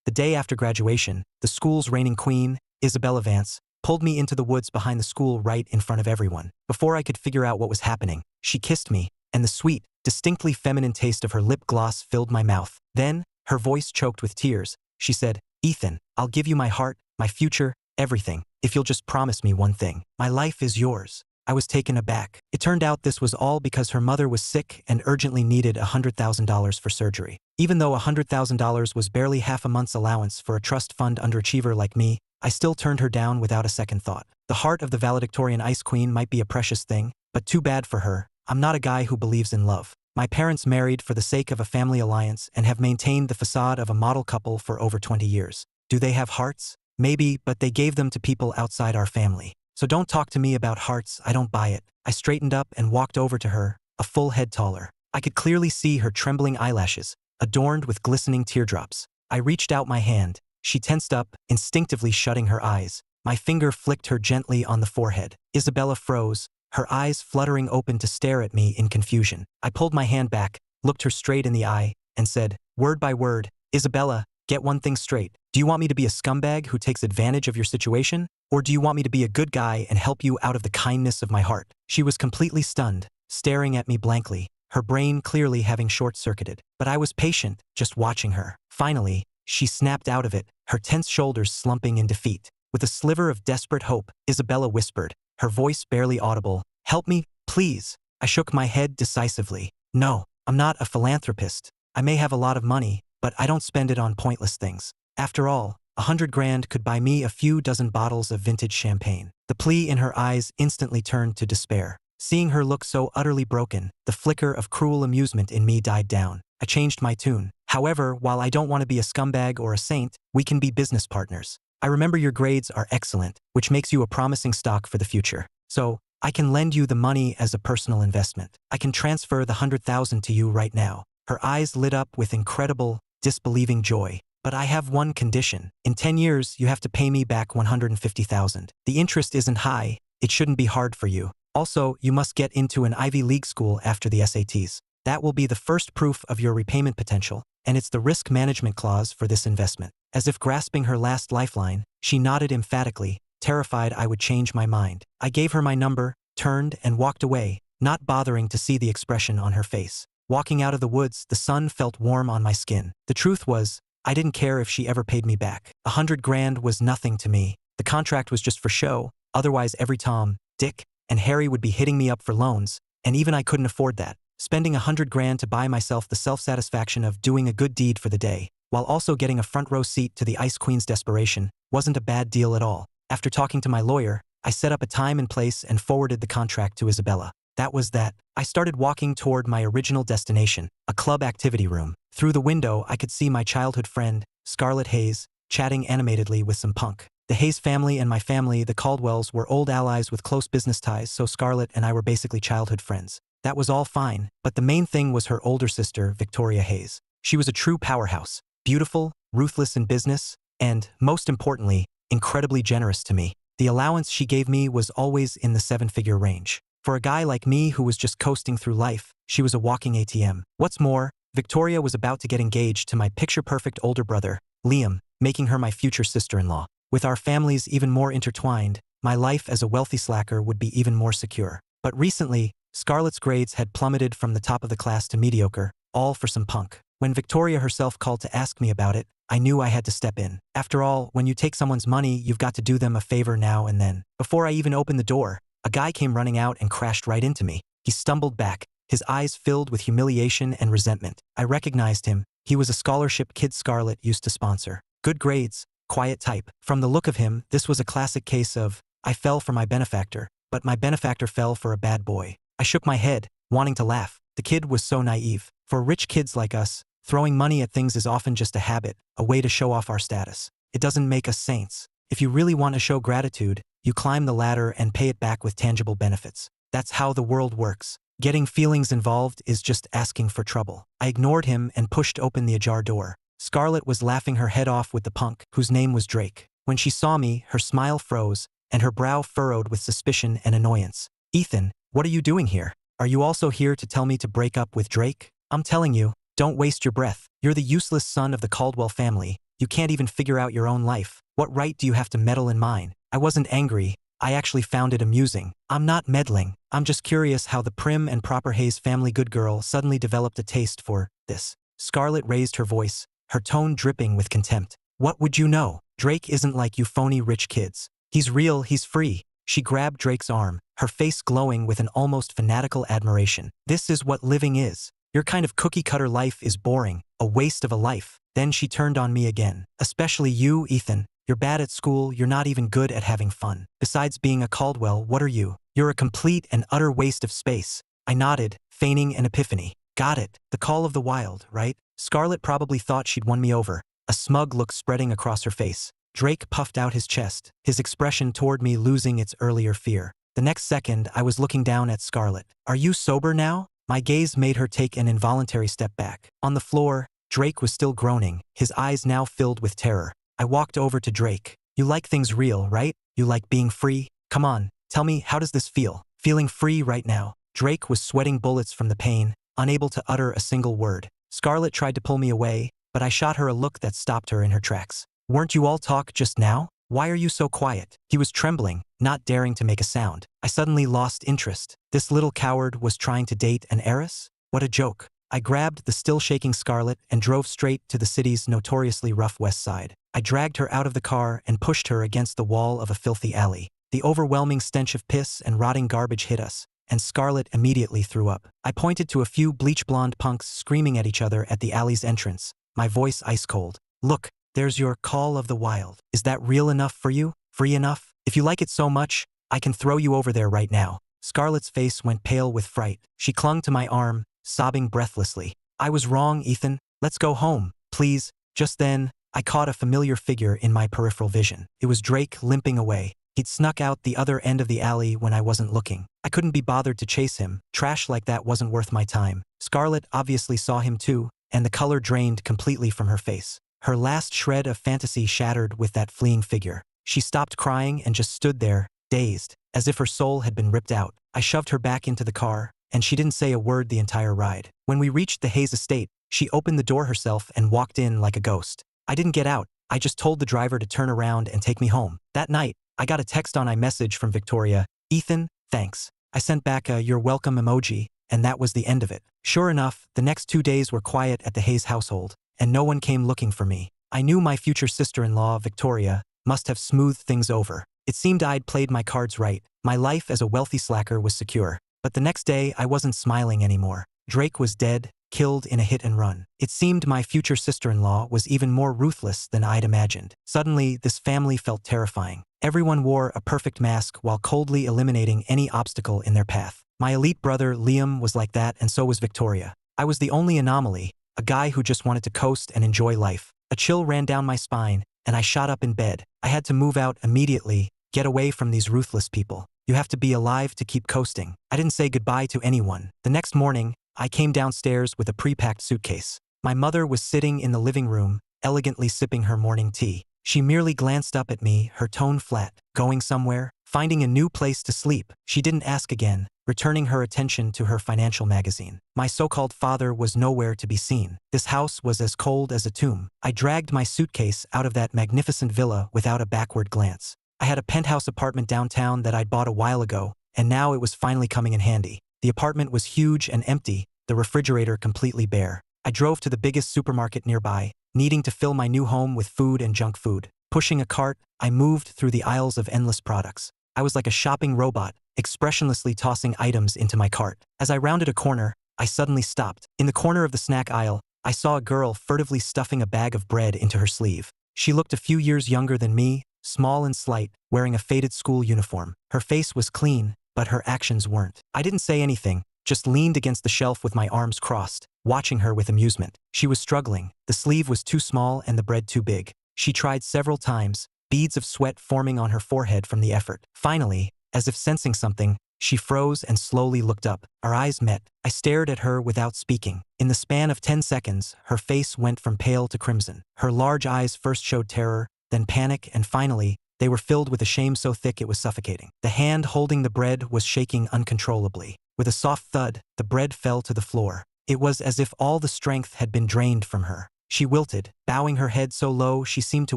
The day after graduation, the school's reigning queen, Isabella Vance, pulled me into the woods behind the school right in front of everyone. Before I could figure out what was happening, she kissed me, and the sweet, distinctly feminine taste of her lip gloss filled my mouth. Then, her voice choked with tears, she said, "Ethan, I'll give you my heart, my future, everything, if you'll just promise me one thing. My life is yours." I was taken aback. It turned out this was all because her mother was sick and urgently needed $100,000 for surgery. Even though $100,000 was barely half a month's allowance for a trust fund underachiever like me, I still turned her down without a second thought. The heart of the valedictorian ice queen might be a precious thing, but too bad for her. I'm not a guy who believes in love. My parents married for the sake of a family alliance and have maintained the facade of a model couple for over 20 years. Do they have hearts? Maybe, but they gave them to people outside our family. So don't talk to me about hearts, I don't buy it. I straightened up and walked over to her, a full head taller. I could clearly see her trembling eyelashes, adorned with glistening teardrops. I reached out my hand. She tensed up, instinctively shutting her eyes. My finger flicked her gently on the forehead. Isabella froze, her eyes fluttering open to stare at me in confusion. I pulled my hand back, looked her straight in the eye, and said, word by word, "Isabella, get one thing straight. Do you want me to be a scumbag who takes advantage of your situation? Or do you want me to be a good guy and help you out of the kindness of my heart?" She was completely stunned, staring at me blankly, her brain clearly having short-circuited. But I was patient, just watching her. Finally, she snapped out of it, her tense shoulders slumping in defeat. With a sliver of desperate hope, Isabella whispered, her voice barely audible, "Help me, please." I shook my head decisively. "No, I'm not a philanthropist. I may have a lot of money, but I don't spend it on pointless things. After all, $100,000 could buy me a few dozen bottles of vintage champagne." The plea in her eyes instantly turned to despair. Seeing her look so utterly broken, the flicker of cruel amusement in me died down. I changed my tune. "However, while I don't want to be a scumbag or a saint, we can be business partners. I remember your grades are excellent, which makes you a promising stock for the future. So, I can lend you the money as a personal investment. I can transfer the $100,000 to you right now." Her eyes lit up with incredible, disbelieving joy. "But I have one condition. In 10 years, you have to pay me back $150,000. The interest isn't high, it shouldn't be hard for you. Also, you must get into an Ivy League school after the SATs. That will be the first proof of your repayment potential, and it's the risk management clause for this investment." As if grasping her last lifeline, she nodded emphatically, terrified I would change my mind. I gave her my number, turned, and walked away, not bothering to see the expression on her face. Walking out of the woods, the sun felt warm on my skin. The truth was, I didn't care if she ever paid me back. $100,000 was nothing to me. The contract was just for show, otherwise every Tom, Dick, and Harry would be hitting me up for loans, and even I couldn't afford that. Spending $100,000 to buy myself the self-satisfaction of doing a good deed for the day, while also getting a front-row seat to the Ice Queen's desperation, wasn't a bad deal at all. After talking to my lawyer, I set up a time and place and forwarded the contract to Isabella. That was that. I started walking toward my original destination, a club activity room. Through the window, I could see my childhood friend, Scarlett Hayes, chatting animatedly with some punk. The Hayes family and my family, the Caldwells, were old allies with close business ties, so Scarlett and I were basically childhood friends. That was all fine, but the main thing was her older sister, Victoria Hayes. She was a true powerhouse, beautiful, ruthless in business, and, most importantly, incredibly generous to me. The allowance she gave me was always in the 7-figure range. For a guy like me who was just coasting through life, she was a walking ATM. What's more, Victoria was about to get engaged to my picture-perfect older brother, Liam, making her my future sister-in-law. With our families even more intertwined, my life as a wealthy slacker would be even more secure. But recently, Scarlett's grades had plummeted from the top of the class to mediocre, all for some punk. When Victoria herself called to ask me about it, I knew I had to step in. After all, when you take someone's money, you've got to do them a favor now and then. Before I even opened the door, a guy came running out and crashed right into me. He stumbled back, his eyes filled with humiliation and resentment. I recognized him. He was a scholarship kid Scarlett used to sponsor. Good grades, quiet type. From the look of him, this was a classic case of, I fell for my benefactor, but my benefactor fell for a bad boy. I shook my head, wanting to laugh. The kid was so naive. For rich kids like us, throwing money at things is often just a habit, a way to show off our status. It doesn't make us saints. If you really want to show gratitude, you climb the ladder and pay it back with tangible benefits. That's how the world works. Getting feelings involved is just asking for trouble. I ignored him and pushed open the ajar door. Scarlett was laughing her head off with the punk, whose name was Drake. When she saw me, her smile froze, and her brow furrowed with suspicion and annoyance. "Ethan, what are you doing here? Are you also here to tell me to break up with Drake? I'm telling you, don't waste your breath. You're the useless son of the Caldwell family, You can't even figure out your own life. What right do you have to meddle in mine? I wasn't angry. I actually found it amusing. I'm not meddling. I'm just curious how the prim and proper Hayes family good girl suddenly developed a taste for this. Scarlett raised her voice, her tone dripping with contempt. What would you know? Drake isn't like you phony rich kids. He's real, he's free. She grabbed Drake's arm, her face glowing with an almost fanatical admiration. This is what living is. Your kind of cookie-cutter life is boring, a waste of a life. Then she turned on me again. Especially you, Ethan. You're bad at school, you're not even good at having fun. Besides being a Caldwell, what are you? You're a complete and utter waste of space. I nodded, feigning an epiphany. Got it. The call of the wild, right? Scarlett probably thought she'd won me over, a smug look spreading across her face. Drake puffed out his chest, his expression toward me losing its earlier fear. The next second, I was looking down at Scarlett. Are you sober now? My gaze made her take an involuntary step back. On the floor, Drake was still groaning, his eyes now filled with terror. I walked over to Drake. You like things real, right? You like being free? Come on, tell me, how does this feel? Feeling free right now. Drake was sweating bullets from the pain, unable to utter a single word. Scarlett tried to pull me away, but I shot her a look that stopped her in her tracks. Weren't you all talk just now? Why are you so quiet? He was trembling, not daring to make a sound. I suddenly lost interest. This little coward was trying to date an heiress? What a joke. I grabbed the still shaking Scarlett and drove straight to the city's notoriously rough west side. I dragged her out of the car and pushed her against the wall of a filthy alley. The overwhelming stench of piss and rotting garbage hit us, and Scarlett immediately threw up. I pointed to a few bleach-blonde punks screaming at each other at the alley's entrance, my voice ice-cold. Look, there's your call of the wild. Is that real enough for you? Free enough? If you like it so much, I can throw you over there right now. Scarlett's face went pale with fright. She clung to my arm, sobbing breathlessly. I was wrong, Ethan. Let's go home, please. Just then, I caught a familiar figure in my peripheral vision. It was Drake limping away. He'd snuck out the other end of the alley when I wasn't looking. I couldn't be bothered to chase him. Trash like that wasn't worth my time. Scarlett obviously saw him too, and the color drained completely from her face. Her last shred of fantasy shattered with that fleeing figure. She stopped crying and just stood there, dazed, as if her soul had been ripped out. I shoved her back into the car, and she didn't say a word the entire ride. When we reached the Hayes estate, she opened the door herself and walked in like a ghost. I didn't get out. I just told the driver to turn around and take me home. That night, I got a text on iMessage from Victoria. Ethan, thanks. I sent back a "you're welcome" emoji, and that was the end of it. Sure enough, the next 2 days were quiet at the Hayes household, and no one came looking for me. I knew my future sister-in-law, Victoria, must have smoothed things over. It seemed I'd played my cards right. My life as a wealthy slacker was secure. But the next day, I wasn't smiling anymore. Drake was dead, killed in a hit and run. It seemed my future sister-in-law was even more ruthless than I'd imagined. Suddenly, this family felt terrifying. Everyone wore a perfect mask while coldly eliminating any obstacle in their path. My elite brother, Liam, was like that, and so was Victoria. I was the only anomaly, a guy who just wanted to coast and enjoy life. A chill ran down my spine, and I shot up in bed. I had to move out immediately, get away from these ruthless people. You have to be alive to keep coasting. I didn't say goodbye to anyone. The next morning, I came downstairs with a pre-packed suitcase. My mother was sitting in the living room, elegantly sipping her morning tea. She merely glanced up at me, her tone flat. Going somewhere? Finding a new place to sleep? She didn't ask again, returning her attention to her financial magazine. My so-called father was nowhere to be seen. This house was as cold as a tomb. I dragged my suitcase out of that magnificent villa without a backward glance. I had a penthouse apartment downtown that I'd bought a while ago, and now it was finally coming in handy. The apartment was huge and empty, the refrigerator completely bare. I drove to the biggest supermarket nearby, needing to fill my new home with food and junk food. Pushing a cart, I moved through the aisles of endless products. I was like a shopping robot, expressionlessly tossing items into my cart. As I rounded a corner, I suddenly stopped. In the corner of the snack aisle, I saw a girl furtively stuffing a bag of bread into her sleeve. She looked a few years younger than me, small and slight, wearing a faded school uniform. Her face was clean, but her actions weren't. I didn't say anything, just leaned against the shelf with my arms crossed, watching her with amusement. She was struggling. The sleeve was too small and the bread too big. She tried several times, beads of sweat forming on her forehead from the effort. Finally, as if sensing something, she froze and slowly looked up. Our eyes met. I stared at her without speaking. In the span of 10 seconds, her face went from pale to crimson. Her large eyes first showed terror, then panic, and finally, they were filled with a shame so thick it was suffocating. The hand holding the bread was shaking uncontrollably. With a soft thud, the bread fell to the floor. It was as if all the strength had been drained from her. She wilted, bowing her head so low she seemed to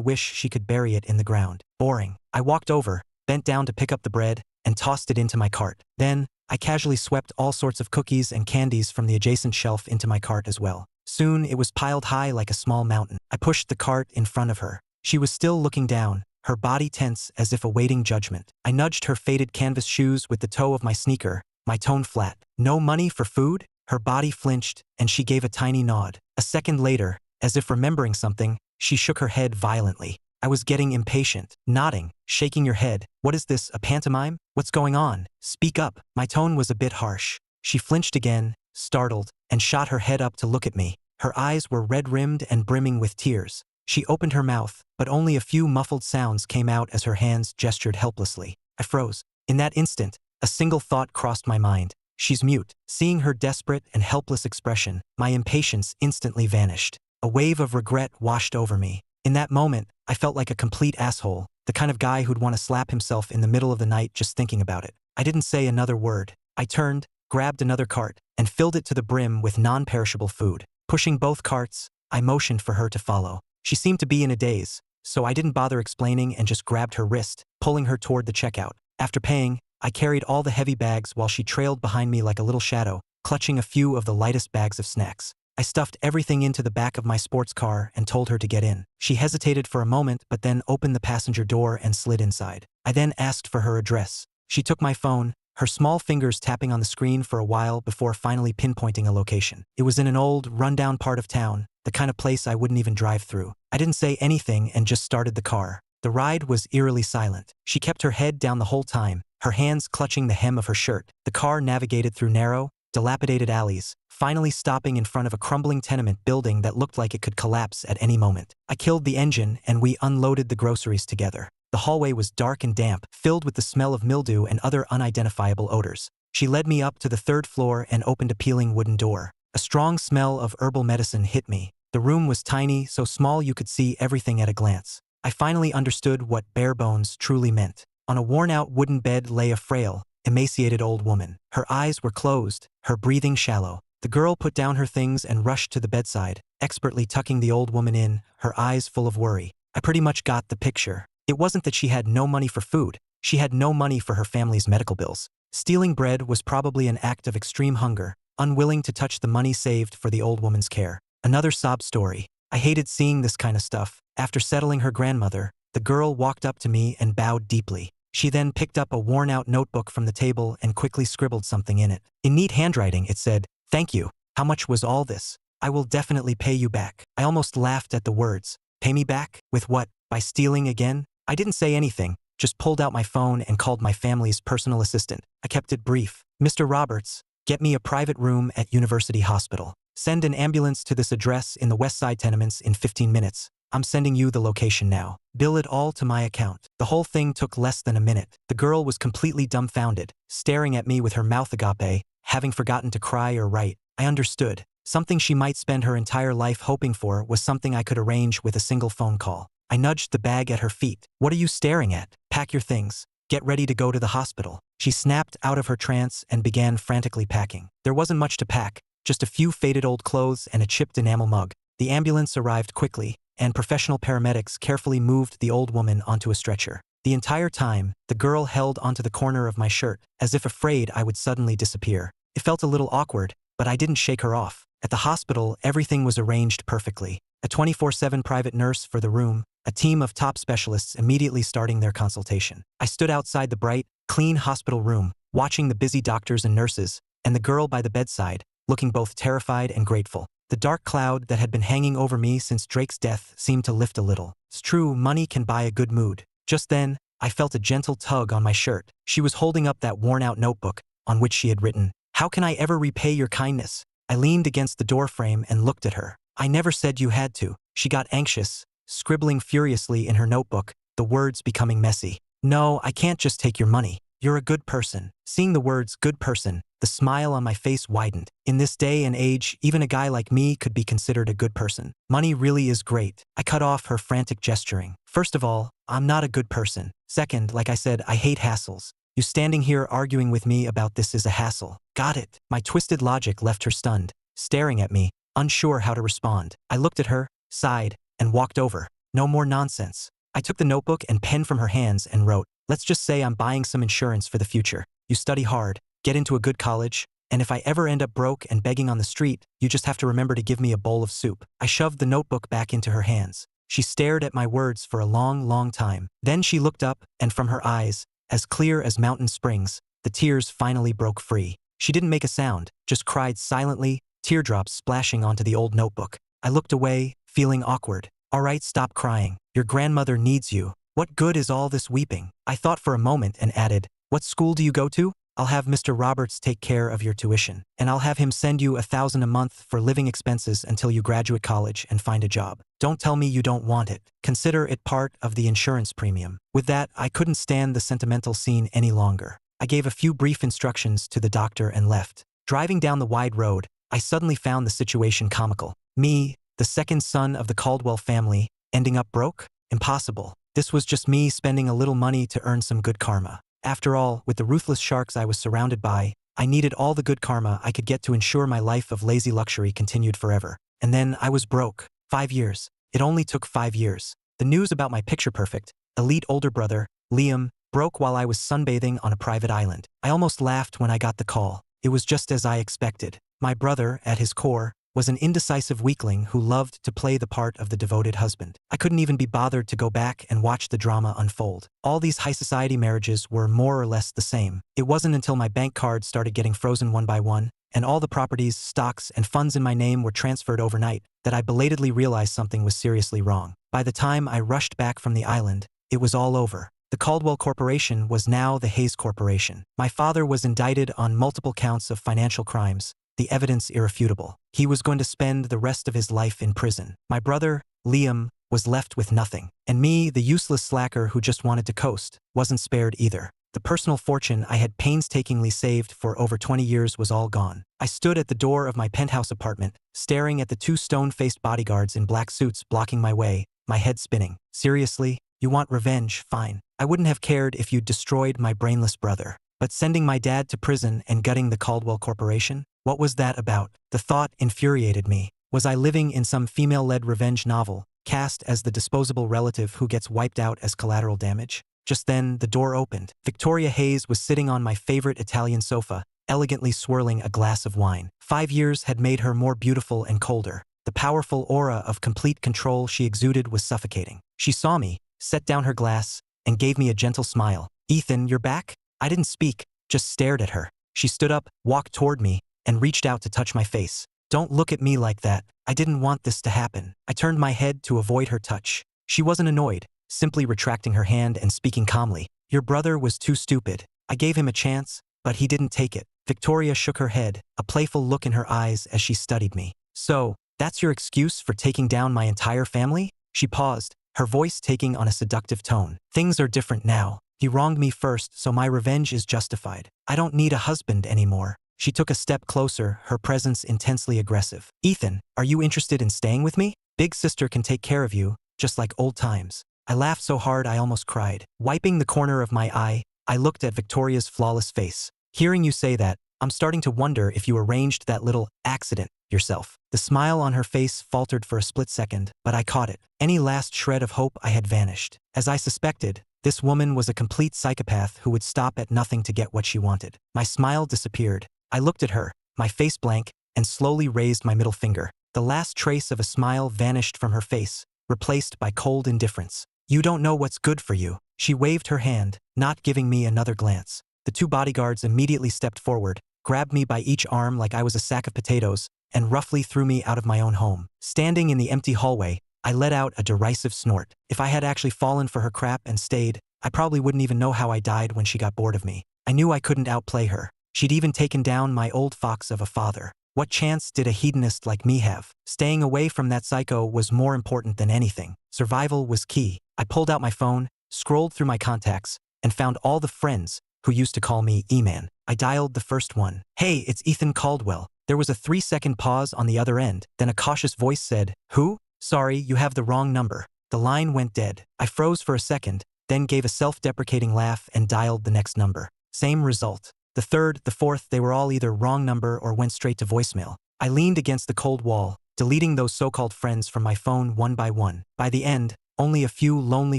wish she could bury it in the ground. Boring. I walked over, bent down to pick up the bread, and tossed it into my cart. Then, I casually swept all sorts of cookies and candies from the adjacent shelf into my cart as well. Soon, it was piled high like a small mountain. I pushed the cart in front of her. She was still looking down, her body tense as if awaiting judgment. I nudged her faded canvas shoes with the toe of my sneaker, my tone flat. No money for food? Her body flinched, and she gave a tiny nod. A second later, as if remembering something, she shook her head violently. I was getting impatient, nodding, shaking your head. What is this, a pantomime? What's going on? Speak up. My tone was a bit harsh. She flinched again, startled, and shot her head up to look at me. Her eyes were red-rimmed and brimming with tears. She opened her mouth, but only a few muffled sounds came out as her hands gestured helplessly. I froze. In that instant, a single thought crossed my mind. She's mute. Seeing her desperate and helpless expression, my impatience instantly vanished. A wave of regret washed over me. In that moment, I felt like a complete asshole, the kind of guy who'd want to slap himself in the middle of the night just thinking about it. I didn't say another word. I turned, grabbed another cart, and filled it to the brim with non-perishable food. Pushing both carts, I motioned for her to follow. She seemed to be in a daze, so I didn't bother explaining and just grabbed her wrist, pulling her toward the checkout. After paying, I carried all the heavy bags while she trailed behind me like a little shadow, clutching a few of the lightest bags of snacks. I stuffed everything into the back of my sports car and told her to get in. She hesitated for a moment but then opened the passenger door and slid inside. I then asked for her address. She took my phone, her small fingers tapping on the screen for a while before finally pinpointing a location. It was in an old, rundown part of town, the kind of place I wouldn't even drive through. I didn't say anything and just started the car. The ride was eerily silent. She kept her head down the whole time, her hands clutching the hem of her shirt. The car navigated through narrow, dilapidated alleys, finally stopping in front of a crumbling tenement building that looked like it could collapse at any moment. I killed the engine and we unloaded the groceries together. The hallway was dark and damp, filled with the smell of mildew and other unidentifiable odors. She led me up to the third floor and opened a peeling wooden door. A strong smell of herbal medicine hit me. The room was tiny, so small you could see everything at a glance. I finally understood what bare bones truly meant. On a worn-out wooden bed lay a frail, emaciated old woman. Her eyes were closed, her breathing shallow. The girl put down her things and rushed to the bedside, expertly tucking the old woman in, her eyes full of worry. I pretty much got the picture. It wasn't that she had no money for food, she had no money for her family's medical bills. Stealing bread was probably an act of extreme hunger, unwilling to touch the money saved for the old woman's care. Another sob story. I hated seeing this kind of stuff. After settling her grandmother, the girl walked up to me and bowed deeply. She then picked up a worn-out notebook from the table and quickly scribbled something in it. In neat handwriting, it said, "Thank you. How much was all this? I will definitely pay you back." I almost laughed at the words. Pay me back? With what? By stealing again? I didn't say anything, just pulled out my phone and called my family's personal assistant. I kept it brief. "Mr. Roberts, get me a private room at University Hospital. Send an ambulance to this address in the West Side tenements in 15 minutes. I'm sending you the location now. Bill it all to my account." The whole thing took less than a minute. The girl was completely dumbfounded, staring at me with her mouth agape, having forgotten to cry or write. I understood. Something she might spend her entire life hoping for was something I could arrange with a single phone call. I nudged the bag at her feet. "What are you staring at? Pack your things. Get ready to go to the hospital." She snapped out of her trance and began frantically packing. There wasn't much to pack, just a few faded old clothes and a chipped enamel mug. The ambulance arrived quickly, and professional paramedics carefully moved the old woman onto a stretcher. The entire time, the girl held onto the corner of my shirt, as if afraid I would suddenly disappear. It felt a little awkward, but I didn't shake her off. At the hospital, everything was arranged perfectly. A 24/7 private nurse for the room, a team of top specialists immediately starting their consultation. I stood outside the bright, clean hospital room, watching the busy doctors and nurses, and the girl by the bedside, looking both terrified and grateful. The dark cloud that had been hanging over me since Drake's death seemed to lift a little. It's true, money can buy a good mood. Just then, I felt a gentle tug on my shirt. She was holding up that worn-out notebook, on which she had written, "How can I ever repay your kindness?" I leaned against the doorframe and looked at her. "I never said you had to." She got anxious, scribbling furiously in her notebook, the words becoming messy. "No, I can't just take your money. You're a good person." Seeing the words "good person," the smile on my face widened. In this day and age, even a guy like me could be considered a good person. Money really is great. I cut off her frantic gesturing. "First of all, I'm not a good person. Second, like I said, I hate hassles. You standing here arguing with me about this is a hassle. Got it?" My twisted logic left her stunned, staring at me, unsure how to respond. I looked at her, sighed, and walked over. No more nonsense. I took the notebook and pen from her hands and wrote, let's just say I'm buying some insurance for the future. You study hard, get into a good college, and if I ever end up broke and begging on the street, you just have to remember to give me a bowl of soup. I shoved the notebook back into her hands. She stared at my words for a long, long time. Then she looked up, and from her eyes, as clear as mountain springs, the tears finally broke free. She didn't make a sound, just cried silently, teardrops splashing onto the old notebook. I looked away, feeling awkward. All right, stop crying. Your grandmother needs you. What good is all this weeping? I thought for a moment and added, what school do you go to? I'll have Mr. Roberts take care of your tuition, and I'll have him send you $1,000 a month for living expenses until you graduate college and find a job. Don't tell me you don't want it. Consider it part of the insurance premium. With that, I couldn't stand the sentimental scene any longer. I gave a few brief instructions to the doctor and left. Driving down the wide road, I suddenly found the situation comical. Me, the second son of the Caldwell family, ending up broke? Impossible. This was just me spending a little money to earn some good karma. After all, with the ruthless sharks I was surrounded by, I needed all the good karma I could get to ensure my life of lazy luxury continued forever. And then I was broke. 5 years. It only took 5 years. The news about my picture-perfect, elite older brother, Liam, broke while I was sunbathing on a private island. I almost laughed when I got the call. It was just as I expected. My brother, at his core, was an indecisive weakling who loved to play the part of the devoted husband. I couldn't even be bothered to go back and watch the drama unfold. All these high society marriages were more or less the same. It wasn't until my bank cards started getting frozen one by one, and all the properties, stocks, and funds in my name were transferred overnight, that I belatedly realized something was seriously wrong. By the time I rushed back from the island, it was all over. The Caldwell Corporation was now the Hayes Corporation. My father was indicted on multiple counts of financial crimes, the evidence irrefutable. He was going to spend the rest of his life in prison. My brother, Liam, was left with nothing. And me, the useless slacker who just wanted to coast, wasn't spared either. The personal fortune I had painstakingly saved for over 20 years was all gone. I stood at the door of my penthouse apartment, staring at the 2 stone-faced bodyguards in black suits blocking my way, my head spinning. Seriously? You want revenge? Fine. I wouldn't have cared if you'd destroyed my brainless brother. But sending my dad to prison and gutting the Caldwell Corporation? What was that about? The thought infuriated me. Was I living in some female-led revenge novel, cast as the disposable relative who gets wiped out as collateral damage? Just then, the door opened. Victoria Hayes was sitting on my favorite Italian sofa, elegantly swirling a glass of wine. 5 years had made her more beautiful and colder. The powerful aura of complete control she exuded was suffocating. She saw me, set down her glass, and gave me a gentle smile. Ethan, you're back? I didn't speak, just stared at her. She stood up, walked toward me, and reached out to touch my face. Don't look at me like that. I didn't want this to happen. I turned my head to avoid her touch. She wasn't annoyed, simply retracting her hand and speaking calmly. Your brother was too stupid. I gave him a chance, but he didn't take it. Victoria shook her head, a playful look in her eyes as she studied me. So, that's your excuse for taking down my entire family? She paused, her voice taking on a seductive tone. Things are different now. He wronged me first, so my revenge is justified. I don't need a husband anymore. She took a step closer, her presence intensely aggressive. Ethan, are you interested in staying with me? Big sister can take care of you, just like old times. I laughed so hard I almost cried. Wiping the corner of my eye, I looked at Victoria's flawless face. Hearing you say that, I'm starting to wonder if you arranged that little accident yourself. The smile on her face faltered for a split second, but I caught it. Any last shred of hope I had vanished. As I suspected, this woman was a complete psychopath who would stop at nothing to get what she wanted. My smile disappeared. I looked at her, my face blank, and slowly raised my middle finger. The last trace of a smile vanished from her face, replaced by cold indifference. You don't know what's good for you. She waved her hand, not giving me another glance. The 2 bodyguards immediately stepped forward, grabbed me by each arm like I was a sack of potatoes, and roughly threw me out of my own home. Standing in the empty hallway, I let out a derisive snort. If I had actually fallen for her crap and stayed, I probably wouldn't even know how I died when she got bored of me. I knew I couldn't outplay her. She'd even taken down my old fox of a father. What chance did a hedonist like me have? Staying away from that psycho was more important than anything. Survival was key. I pulled out my phone, scrolled through my contacts, and found all the friends who used to call me E-Man. I dialed the first one. Hey, it's Ethan Caldwell. There was a 3-second pause on the other end, then a cautious voice said, Who? Sorry, you have the wrong number. The line went dead. I froze for a second, then gave a self-deprecating laugh and dialed the next number. Same result. The third, the fourth, they were all either wrong number or went straight to voicemail. I leaned against the cold wall, deleting those so-called friends from my phone one by one. By the end, only a few lonely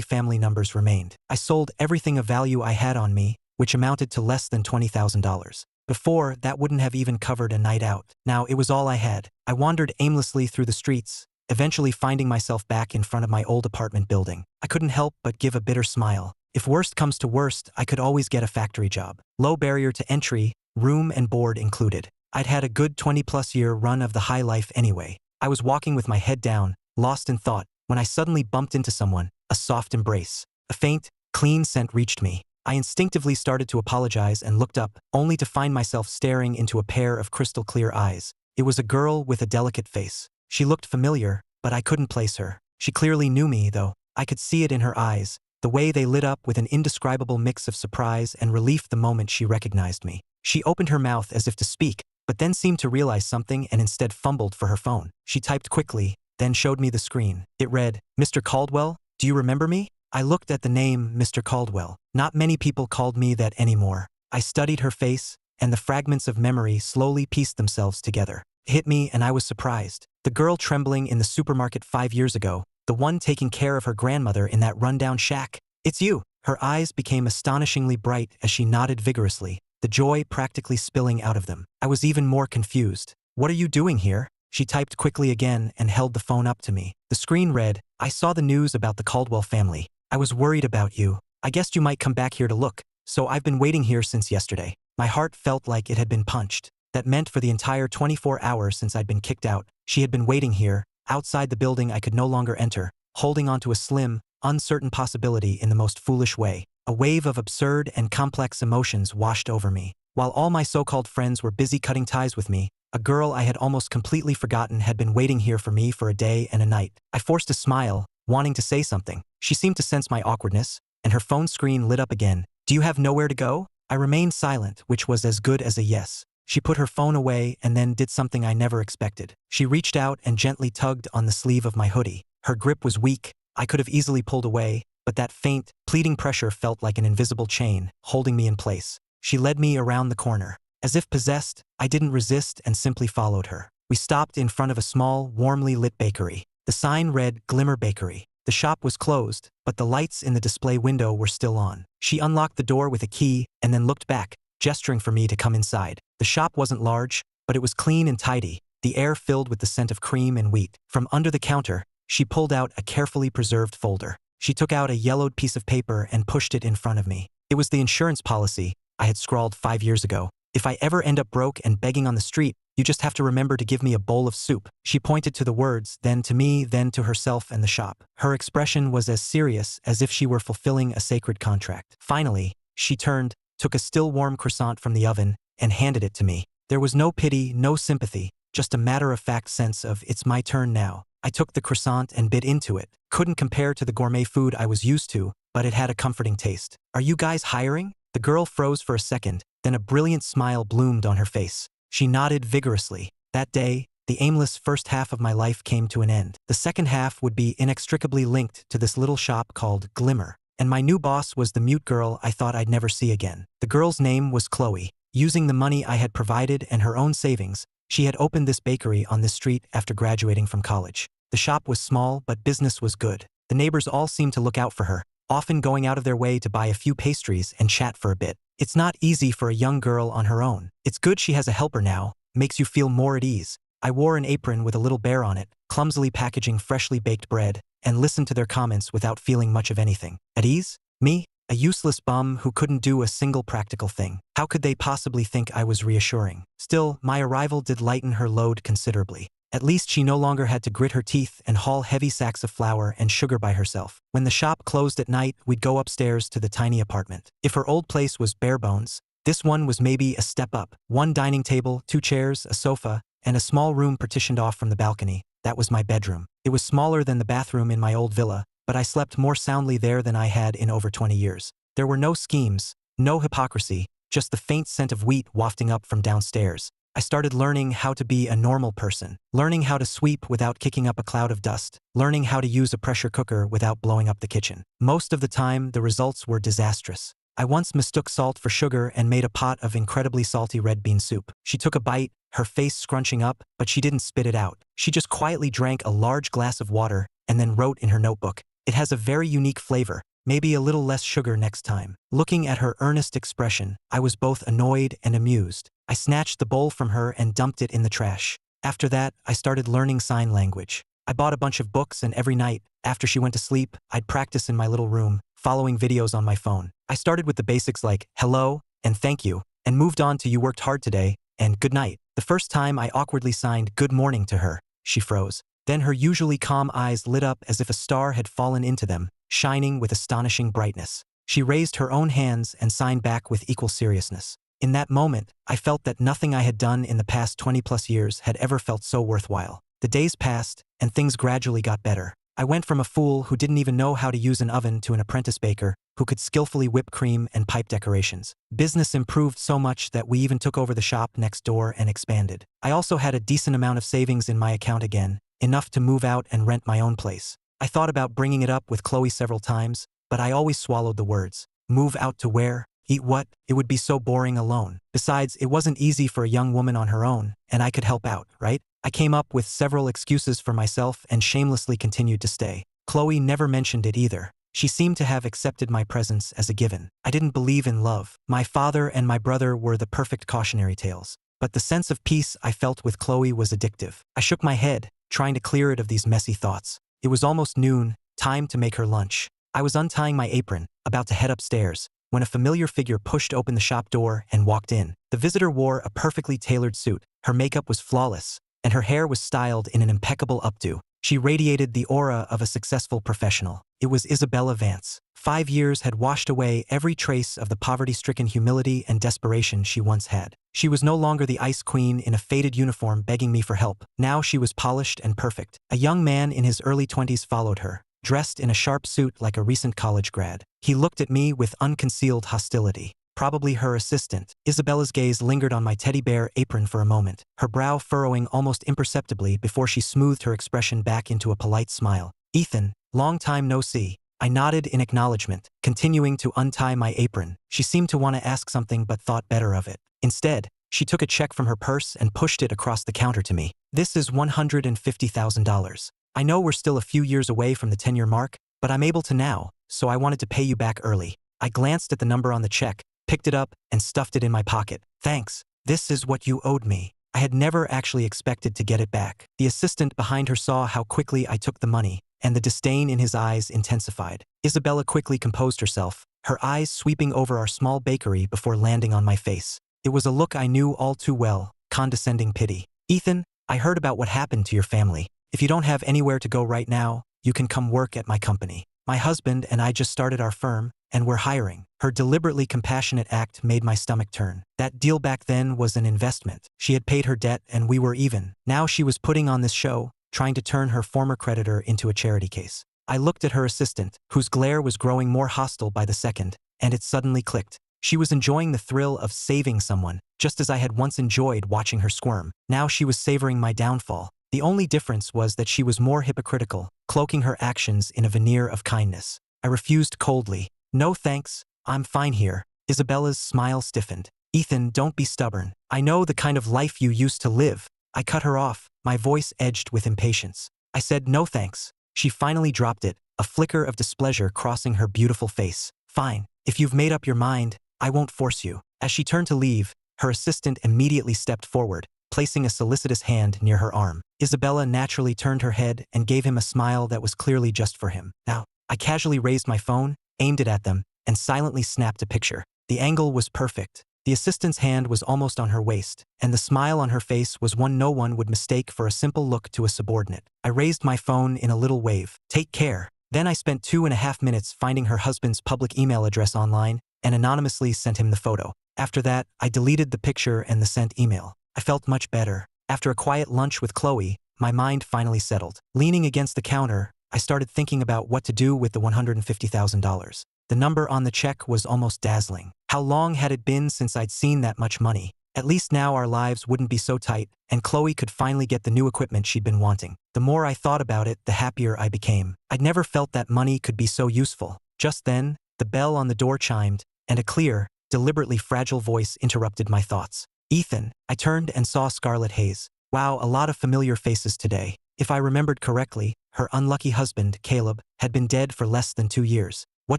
family numbers remained. I sold everything of value I had on me, which amounted to less than $20,000. Before, that wouldn't have even covered a night out. Now, it was all I had. I wandered aimlessly through the streets, eventually finding myself back in front of my old apartment building. I couldn't help but give a bitter smile. If worst comes to worst, I could always get a factory job. Low barrier to entry, room and board included. I'd had a good 20-plus year run of the high life anyway. I was walking with my head down, lost in thought, when I suddenly bumped into someone, a soft embrace. A faint, clean scent reached me. I instinctively started to apologize and looked up, only to find myself staring into a pair of crystal-clear eyes. It was a girl with a delicate face. She looked familiar, but I couldn't place her. She clearly knew me, though. I could see it in her eyes, the way they lit up with an indescribable mix of surprise and relief the moment she recognized me. She opened her mouth as if to speak, but then seemed to realize something and instead fumbled for her phone. She typed quickly, then showed me the screen. It read, "Mr. Caldwell, do you remember me?" I looked at the name Mr. Caldwell. Not many people called me that anymore. I studied her face, and the fragments of memory slowly pieced themselves together. It hit me and I was surprised. The girl trembling in the supermarket 5 years ago, the one taking care of her grandmother in that rundown shack. "It's you." Her eyes became astonishingly bright as she nodded vigorously, the joy practically spilling out of them. I was even more confused. "What are you doing here?" She typed quickly again and held the phone up to me. The screen read, "I saw the news about the Caldwell family. I was worried about you. I guessed you might come back here to look, so I've been waiting here since yesterday." My heart felt like it had been punched. That meant for the entire 24 hours since I'd been kicked out, she had been waiting here, outside the building I could no longer enter, holding onto a slim, uncertain possibility in the most foolish way. A wave of absurd and complex emotions washed over me. While all my so-called friends were busy cutting ties with me, a girl I had almost completely forgotten had been waiting here for me for a day and a night. I forced a smile, wanting to say something. She seemed to sense my awkwardness, and her phone screen lit up again. "Do you have nowhere to go?" I remained silent, which was as good as a yes. She put her phone away and then did something I never expected. She reached out and gently tugged on the sleeve of my hoodie. Her grip was weak. I could have easily pulled away, but that faint, pleading pressure felt like an invisible chain, holding me in place. She led me around the corner. As if possessed, I didn't resist and simply followed her. We stopped in front of a small, warmly lit bakery. The sign read Glimmer Bakery. The shop was closed, but the lights in the display window were still on. She unlocked the door with a key and then looked back, gesturing for me to come inside. The shop wasn't large, but it was clean and tidy, the air filled with the scent of cream and wheat. From under the counter, she pulled out a carefully preserved folder. She took out a yellowed piece of paper and pushed it in front of me. It was the insurance policy I had scrawled 5 years ago. "If I ever end up broke and begging on the street, you just have to remember to give me a bowl of soup." She pointed to the words, then to me, then to herself and the shop. Her expression was as serious as if she were fulfilling a sacred contract. Finally, she turned, took a still warm croissant from the oven, and handed it to me. There was no pity, no sympathy, just a matter-of-fact sense of "it's my turn now." I took the croissant and bit into it. Couldn't compare to the gourmet food I was used to, but it had a comforting taste. "Are you guys hiring?" The girl froze for a second, then a brilliant smile bloomed on her face. She nodded vigorously. That day, the aimless first half of my life came to an end. The second half would be inextricably linked to this little shop called Glimmer. And my new boss was the mute girl I thought I'd never see again. The girl's name was Chloe. Using the money I had provided and her own savings, she had opened this bakery on this street after graduating from college. The shop was small, but business was good. The neighbors all seemed to look out for her, often going out of their way to buy a few pastries and chat for a bit. It's not easy for a young girl on her own. It's good she has a helper now, makes you feel more at ease. I wore an apron with a little bear on it, clumsily packaging freshly baked bread, and listened to their comments without feeling much of anything. At ease? Me? A useless bum who couldn't do a single practical thing. How could they possibly think I was reassuring? Still, my arrival did lighten her load considerably. At least she no longer had to grit her teeth and haul heavy sacks of flour and sugar by herself. When the shop closed at night, we'd go upstairs to the tiny apartment. If her old place was bare bones, this one was maybe a step up. One dining table, 2 chairs, a sofa, and a small room partitioned off from the balcony. That was my bedroom. It was smaller than the bathroom in my old villa, but I slept more soundly there than I had in over 20 years. There were no schemes, no hypocrisy, just the faint scent of wheat wafting up from downstairs. I started learning how to be a normal person, learning how to sweep without kicking up a cloud of dust, learning how to use a pressure cooker without blowing up the kitchen. Most of the time, the results were disastrous. I once mistook salt for sugar and made a pot of incredibly salty red bean soup. She took a bite, her face scrunching up, but she didn't spit it out. She just quietly drank a large glass of water and then wrote in her notebook, "It has a very unique flavor. Maybe a little less sugar next time." Looking at her earnest expression, I was both annoyed and amused. I snatched the bowl from her and dumped it in the trash. After that, I started learning sign language. I bought a bunch of books, and every night, after she went to sleep, I'd practice in my little room, following videos on my phone. I started with the basics like hello and thank you, and moved on to "you worked hard today" and "good night." The first time I awkwardly signed "good morning" to her, she froze. Then her usually calm eyes lit up as if a star had fallen into them, shining with astonishing brightness. She raised her own hands and signed back with equal seriousness. In that moment, I felt that nothing I had done in the past 20+ years had ever felt so worthwhile. The days passed, and things gradually got better. I went from a fool who didn't even know how to use an oven to an apprentice baker who could skillfully whip cream and pipe decorations. Business improved so much that we even took over the shop next door and expanded. I also had a decent amount of savings in my account again, enough to move out and rent my own place. I thought about bringing it up with Chloe several times, but I always swallowed the words. Move out to where? Eat what? It would be so boring alone. Besides, it wasn't easy for a young woman on her own, and I could help out, right? I came up with several excuses for myself and shamelessly continued to stay. Chloe never mentioned it either. She seemed to have accepted my presence as a given. I didn't believe in love. My father and my brother were the perfect cautionary tales. But the sense of peace I felt with Chloe was addictive. I shook my head, trying to clear it of these messy thoughts. It was almost noon, time to make her lunch. I was untying my apron, about to head upstairs, when a familiar figure pushed open the shop door and walked in. The visitor wore a perfectly tailored suit. Her makeup was flawless, and her hair was styled in an impeccable updo. She radiated the aura of a successful professional. It was Isabella Vance. 5 years had washed away every trace of the poverty-stricken humility and desperation she once had. She was no longer the ice queen in a faded uniform begging me for help. Now she was polished and perfect. A young man in his early 20s followed her, dressed in a sharp suit like a recent college grad. He looked at me with unconcealed hostility. Probably her assistant. Isabella's gaze lingered on my teddy bear apron for a moment, her brow furrowing almost imperceptibly before she smoothed her expression back into a polite smile. "Ethan, long time no see." I nodded in acknowledgement, continuing to untie my apron. She seemed to want to ask something but thought better of it. Instead, she took a check from her purse and pushed it across the counter to me. "This is $150,000. I know we're still a few years away from the 10-year mark, but I'm able to now, so I wanted to pay you back early." I glanced at the number on the check, picked it up, and stuffed it in my pocket. "Thanks. This is what you owed me." I had never actually expected to get it back. The assistant behind her saw how quickly I took the money, and the disdain in his eyes intensified. Isabella quickly composed herself, her eyes sweeping over our small bakery before landing on my face. It was a look I knew all too well, condescending pity. "Ethan, I heard about what happened to your family. If you don't have anywhere to go right now, you can come work at my company. My husband and I just started our firm, and we're hiring." Her deliberately compassionate act made my stomach turn. That deal back then was an investment. She had paid her debt and we were even. Now she was putting on this show, trying to turn her former creditor into a charity case. I looked at her assistant, whose glare was growing more hostile by the second, and it suddenly clicked. She was enjoying the thrill of saving someone, just as I had once enjoyed watching her squirm. Now she was savoring my downfall. The only difference was that she was more hypocritical, cloaking her actions in a veneer of kindness. I refused coldly. "No thanks, I'm fine here." Isabella's smile stiffened. "Ethan, don't be stubborn. I know the kind of life you used to live." I cut her off, my voice edged with impatience. I said no thanks. She finally dropped it, a flicker of displeasure crossing her beautiful face. "Fine, if you've made up your mind, I won't force you." As she turned to leave, her assistant immediately stepped forward, placing a solicitous hand near her arm. Isabella naturally turned her head and gave him a smile that was clearly just for him. Now, I casually raised my phone, aimed it at them, and silently snapped a picture. The angle was perfect. The assistant's hand was almost on her waist, and the smile on her face was one no one would mistake for a simple look to a subordinate. I raised my phone in a little wave. "Take care." Then I spent 2.5 minutes finding her husband's public email address online and anonymously sent him the photo. After that, I deleted the picture and the sent email. I felt much better. After a quiet lunch with Chloe, my mind finally settled. Leaning against the counter, I started thinking about what to do with the $150,000. The number on the check was almost dazzling. How long had it been since I'd seen that much money? At least now our lives wouldn't be so tight, and Chloe could finally get the new equipment she'd been wanting. The more I thought about it, the happier I became. I'd never felt that money could be so useful. Just then, the bell on the door chimed, and a clear, deliberately fragile voice interrupted my thoughts. Ethan, I turned and saw Scarlett Hayes. Wow, a lot of familiar faces today. If I remembered correctly, her unlucky husband, Caleb, had been dead for less than 2 years. What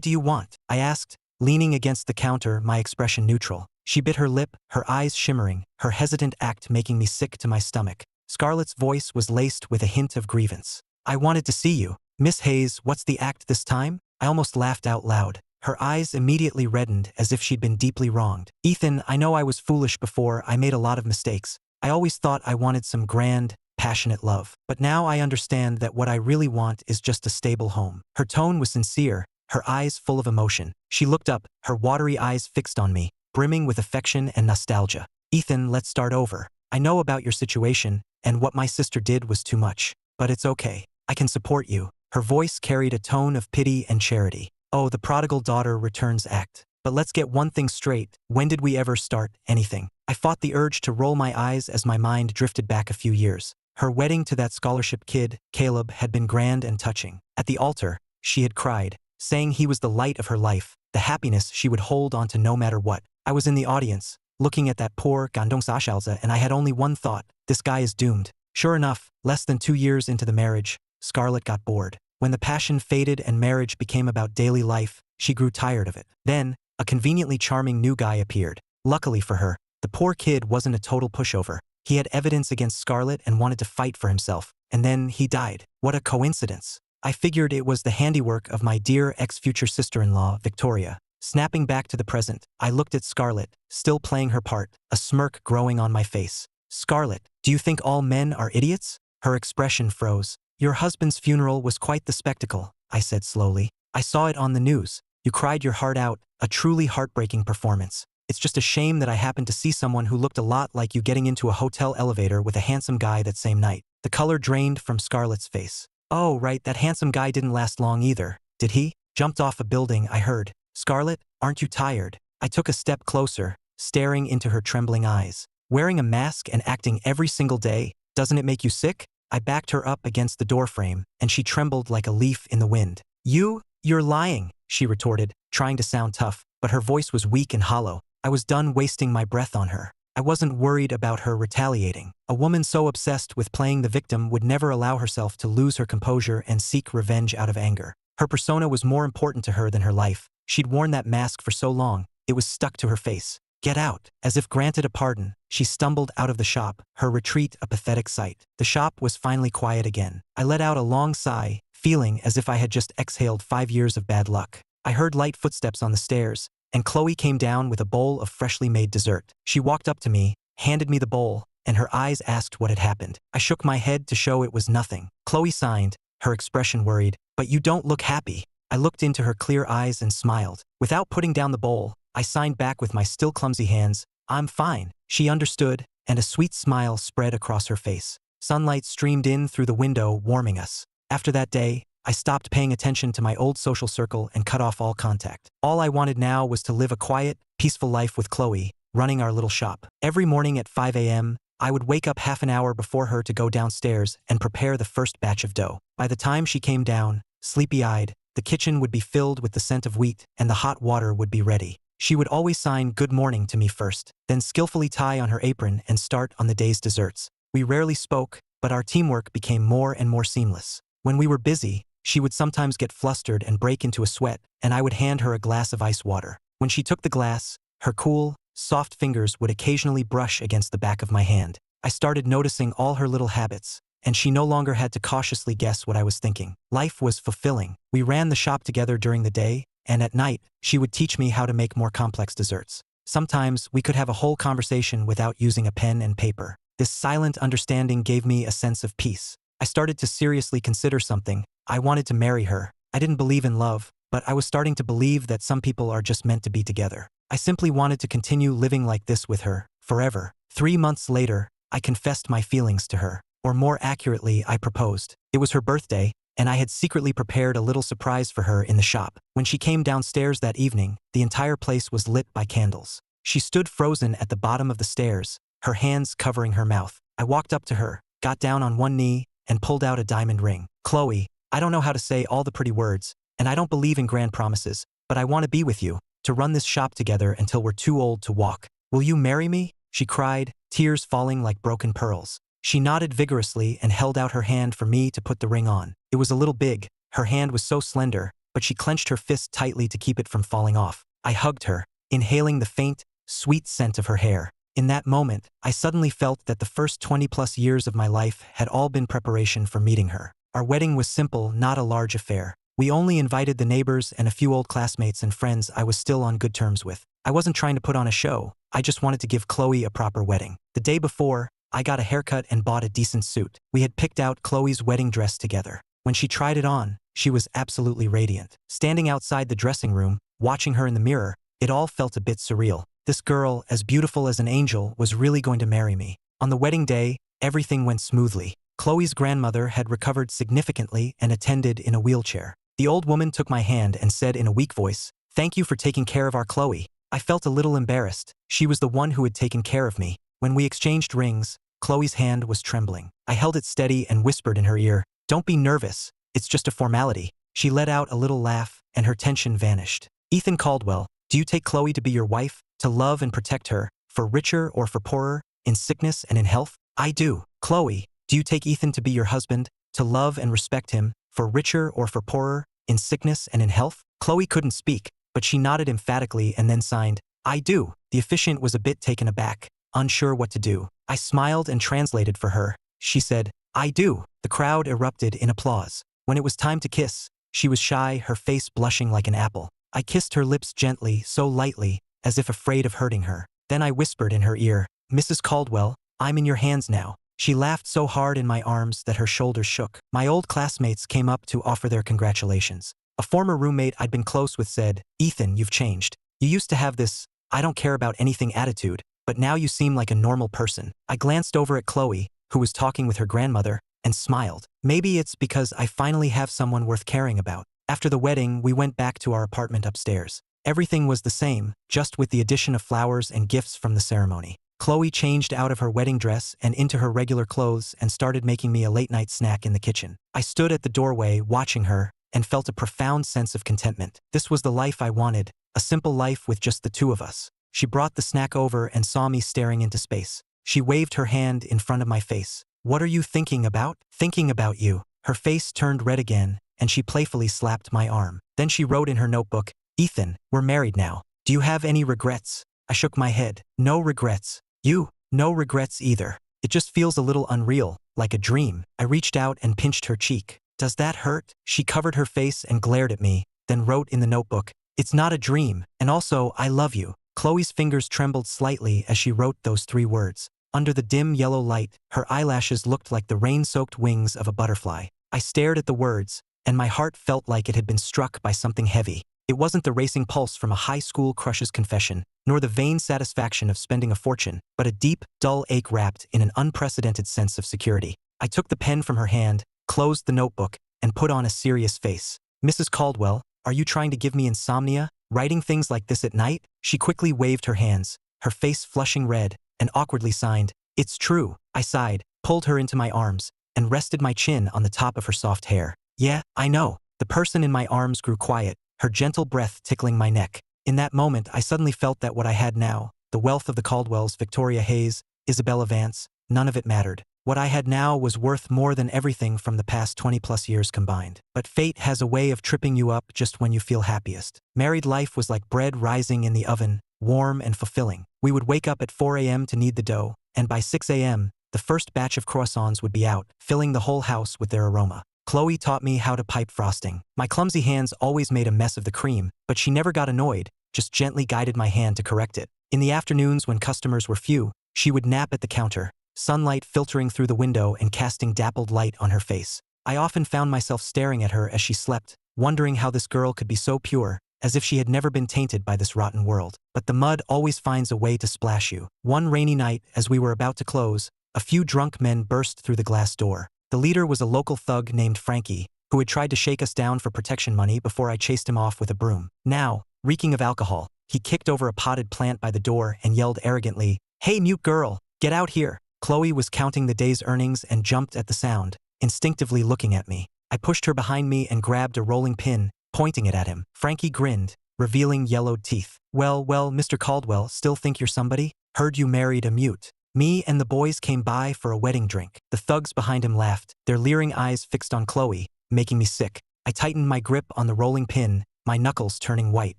do you want? I asked, leaning against the counter, my expression neutral. She bit her lip, her eyes shimmering, her hesitant act making me sick to my stomach. Scarlett's voice was laced with a hint of grievance. I wanted to see you. Miss Hayes, what's the act this time? I almost laughed out loud. Her eyes immediately reddened as if she'd been deeply wronged. Ethan, I know I was foolish before, I made a lot of mistakes. I always thought I wanted some grand, passionate love. But now I understand that what I really want is just a stable home. Her tone was sincere, her eyes full of emotion. She looked up, her watery eyes fixed on me, brimming with affection and nostalgia. Ethan, let's start over. I know about your situation, and what my sister did was too much. But it's okay. I can support you. Her voice carried a tone of pity and charity. Oh, the prodigal daughter returns act. But let's get one thing straight. When did we ever start anything? I fought the urge to roll my eyes as my mind drifted back a few years. Her wedding to that scholarship kid, Caleb, had been grand and touching. At the altar, she had cried, saying he was the light of her life, the happiness she would hold on to no matter what. I was in the audience, looking at that poor Gandong Sashalza, and I had only one thought: this guy is doomed. Sure enough, less than 2 years into the marriage, Scarlett got bored. When the passion faded and marriage became about daily life, she grew tired of it. Then, a conveniently charming new guy appeared. Luckily for her, the poor kid wasn't a total pushover. He had evidence against Scarlett and wanted to fight for himself. And then he died. What a coincidence. I figured it was the handiwork of my dear ex-future sister-in-law, Victoria. Snapping back to the present, I looked at Scarlett, still playing her part, a smirk growing on my face. Scarlett, do you think all men are idiots? Her expression froze. Your husband's funeral was quite the spectacle, I said slowly. I saw it on the news. You cried your heart out, a truly heartbreaking performance. It's just a shame that I happened to see someone who looked a lot like you getting into a hotel elevator with a handsome guy that same night. The color drained from Scarlett's face. Oh, right, that handsome guy didn't last long either, did he? Jumped off a building, I heard. Scarlett, aren't you tired? I took a step closer, staring into her trembling eyes. Wearing a mask and acting every single day, doesn't it make you sick? I backed her up against the doorframe, and she trembled like a leaf in the wind. You're lying, she retorted, trying to sound tough, but her voice was weak and hollow. I was done wasting my breath on her. I wasn't worried about her retaliating. A woman so obsessed with playing the victim would never allow herself to lose her composure and seek revenge out of anger. Her persona was more important to her than her life. She'd worn that mask for so long, it was stuck to her face. Get out. As if granted a pardon, she stumbled out of the shop, her retreat a pathetic sight. The shop was finally quiet again. I let out a long sigh, feeling as if I had just exhaled 5 years of bad luck. I heard light footsteps on the stairs, and Chloe came down with a bowl of freshly made dessert. She walked up to me, handed me the bowl, and her eyes asked what had happened. I shook my head to show it was nothing. Chloe signed, her expression worried. But you don't look happy. I looked into her clear eyes and smiled. Without putting down the bowl, I signed back with my still clumsy hands, I'm fine. She understood, and a sweet smile spread across her face. Sunlight streamed in through the window, warming us. After that day, I stopped paying attention to my old social circle and cut off all contact. All I wanted now was to live a quiet, peaceful life with Chloe, running our little shop. Every morning at 5 a.m., I would wake up half an hour before her to go downstairs and prepare the first batch of dough. By the time she came down, sleepy-eyed, the kitchen would be filled with the scent of wheat, and the hot water would be ready. She would always sign good morning to me first, then skillfully tie on her apron and start on the day's desserts. We rarely spoke, but our teamwork became more and more seamless. When we were busy, she would sometimes get flustered and break into a sweat, and I would hand her a glass of ice water. When she took the glass, her cool, soft fingers would occasionally brush against the back of my hand. I started noticing all her little habits, and she no longer had to cautiously guess what I was thinking. Life was fulfilling. We ran the shop together during the day, and at night, she would teach me how to make more complex desserts. Sometimes, we could have a whole conversation without using a pen and paper. This silent understanding gave me a sense of peace. I started to seriously consider something. I wanted to marry her. I didn't believe in love, but I was starting to believe that some people are just meant to be together. I simply wanted to continue living like this with her, forever. 3 months later, I confessed my feelings to her. Or more accurately, I proposed. It was her birthday, and I had secretly prepared a little surprise for her in the shop. When she came downstairs that evening, the entire place was lit by candles. She stood frozen at the bottom of the stairs, her hands covering her mouth. I walked up to her, got down on one knee, and pulled out a diamond ring. Chloe, I don't know how to say all the pretty words, and I don't believe in grand promises, but I want to be with you, to run this shop together until we're too old to walk. Will you marry me? she cried, tears falling like broken pearls. She nodded vigorously and held out her hand for me to put the ring on. It was a little big, her hand was so slender, but she clenched her fist tightly to keep it from falling off. I hugged her, inhaling the faint, sweet scent of her hair. In that moment, I suddenly felt that the first 20+ years of my life had all been preparation for meeting her. Our wedding was simple, not a large affair. We only invited the neighbors and a few old classmates and friends I was still on good terms with. I wasn't trying to put on a show, I just wanted to give Chloe a proper wedding. The day before, I got a haircut and bought a decent suit. We had picked out Chloe's wedding dress together. When she tried it on, she was absolutely radiant. Standing outside the dressing room, watching her in the mirror, it all felt a bit surreal. This girl, as beautiful as an angel, was really going to marry me. On the wedding day, everything went smoothly. Chloe's grandmother had recovered significantly and attended in a wheelchair. The old woman took my hand and said in a weak voice, "Thank you for taking care of our Chloe." I felt a little embarrassed. She was the one who had taken care of me. When we exchanged rings, Chloe's hand was trembling. I held it steady and whispered in her ear, "Don't be nervous, it's just a formality." She let out a little laugh, and her tension vanished. "Ethan Caldwell, do you take Chloe to be your wife, to love and protect her, for richer or for poorer, in sickness and in health?" "I do." "Chloe, do you take Ethan to be your husband, to love and respect him, for richer or for poorer, in sickness and in health?" Chloe couldn't speak, but she nodded emphatically and then signed, "I do." The officiant was a bit taken aback, unsure what to do. I smiled and translated for her. She said, "I do." The crowd erupted in applause. When it was time to kiss, she was shy, her face blushing like an apple. I kissed her lips gently, so lightly, as if afraid of hurting her. Then I whispered in her ear, "Mrs. Caldwell, I'm in your hands now." She laughed so hard in my arms that her shoulders shook. My old classmates came up to offer their congratulations. A former roommate I'd been close with said, "Ethan, you've changed. You used to have this, I don't care about anything attitude, but now you seem like a normal person." I glanced over at Chloe, who was talking with her grandmother, and smiled. Maybe it's because I finally have someone worth caring about. After the wedding, we went back to our apartment upstairs. Everything was the same, just with the addition of flowers and gifts from the ceremony. Chloe changed out of her wedding dress and into her regular clothes and started making me a late-night snack in the kitchen. I stood at the doorway watching her and felt a profound sense of contentment. This was the life I wanted, a simple life with just the two of us. She brought the snack over and saw me staring into space. She waved her hand in front of my face. "What are you thinking about?" "Thinking about you." Her face turned red again, and she playfully slapped my arm. Then she wrote in her notebook, "Ethan, we're married now. Do you have any regrets?" I shook my head. "No regrets." "You?" "No regrets either. It just feels a little unreal, like a dream." I reached out and pinched her cheek. "Does that hurt?" She covered her face and glared at me, then wrote in the notebook, "It's not a dream, and also, I love you." Chloe's fingers trembled slightly as she wrote those 3 words. Under the dim yellow light, her eyelashes looked like the rain-soaked wings of a butterfly. I stared at the words, and my heart felt like it had been struck by something heavy. It wasn't the racing pulse from a high school crush's confession, nor the vain satisfaction of spending a fortune, but a deep, dull ache wrapped in an unprecedented sense of security. I took the pen from her hand, closed the notebook, and put on a serious face. "Mrs. Caldwell, are you trying to give me insomnia, writing things like this at night?" She quickly waved her hands, her face flushing red, and awkwardly signed, "It's true." I sighed, pulled her into my arms, and rested my chin on the top of her soft hair. "Yeah, I know." The person in my arms grew quiet, her gentle breath tickling my neck. In that moment, I suddenly felt that what I had now, the wealth of the Caldwells, Victoria Hayes, Isabella Vance, none of it mattered. What I had now was worth more than everything from the past 20+ years combined. But fate has a way of tripping you up just when you feel happiest. Married life was like bread rising in the oven, warm and fulfilling. We would wake up at 4 a.m. to knead the dough, and by 6 a.m., the first batch of croissants would be out, filling the whole house with their aroma. Chloe taught me how to pipe frosting. My clumsy hands always made a mess of the cream, but she never got annoyed, just gently guided my hand to correct it. In the afternoons when customers were few, she would nap at the counter, sunlight filtering through the window and casting dappled light on her face. I often found myself staring at her as she slept, wondering how this girl could be so pure, as if she had never been tainted by this rotten world. But the mud always finds a way to splash you. One rainy night, as we were about to close, a few drunk men burst through the glass door. The leader was a local thug named Frankie, who had tried to shake us down for protection money before I chased him off with a broom. Now, reeking of alcohol, he kicked over a potted plant by the door and yelled arrogantly, "Hey, mute girl, get out here." Chloe was counting the day's earnings and jumped at the sound, instinctively looking at me. I pushed her behind me and grabbed a rolling pin, pointing it at him. Frankie grinned, revealing yellowed teeth. Well, Mr. Caldwell, still think you're somebody?" Heard you married a mute. Me and the boys came by for a wedding drink. The thugs behind him laughed, their leering eyes fixed on Chloe, making me sick. I tightened my grip on the rolling pin, my knuckles turning white.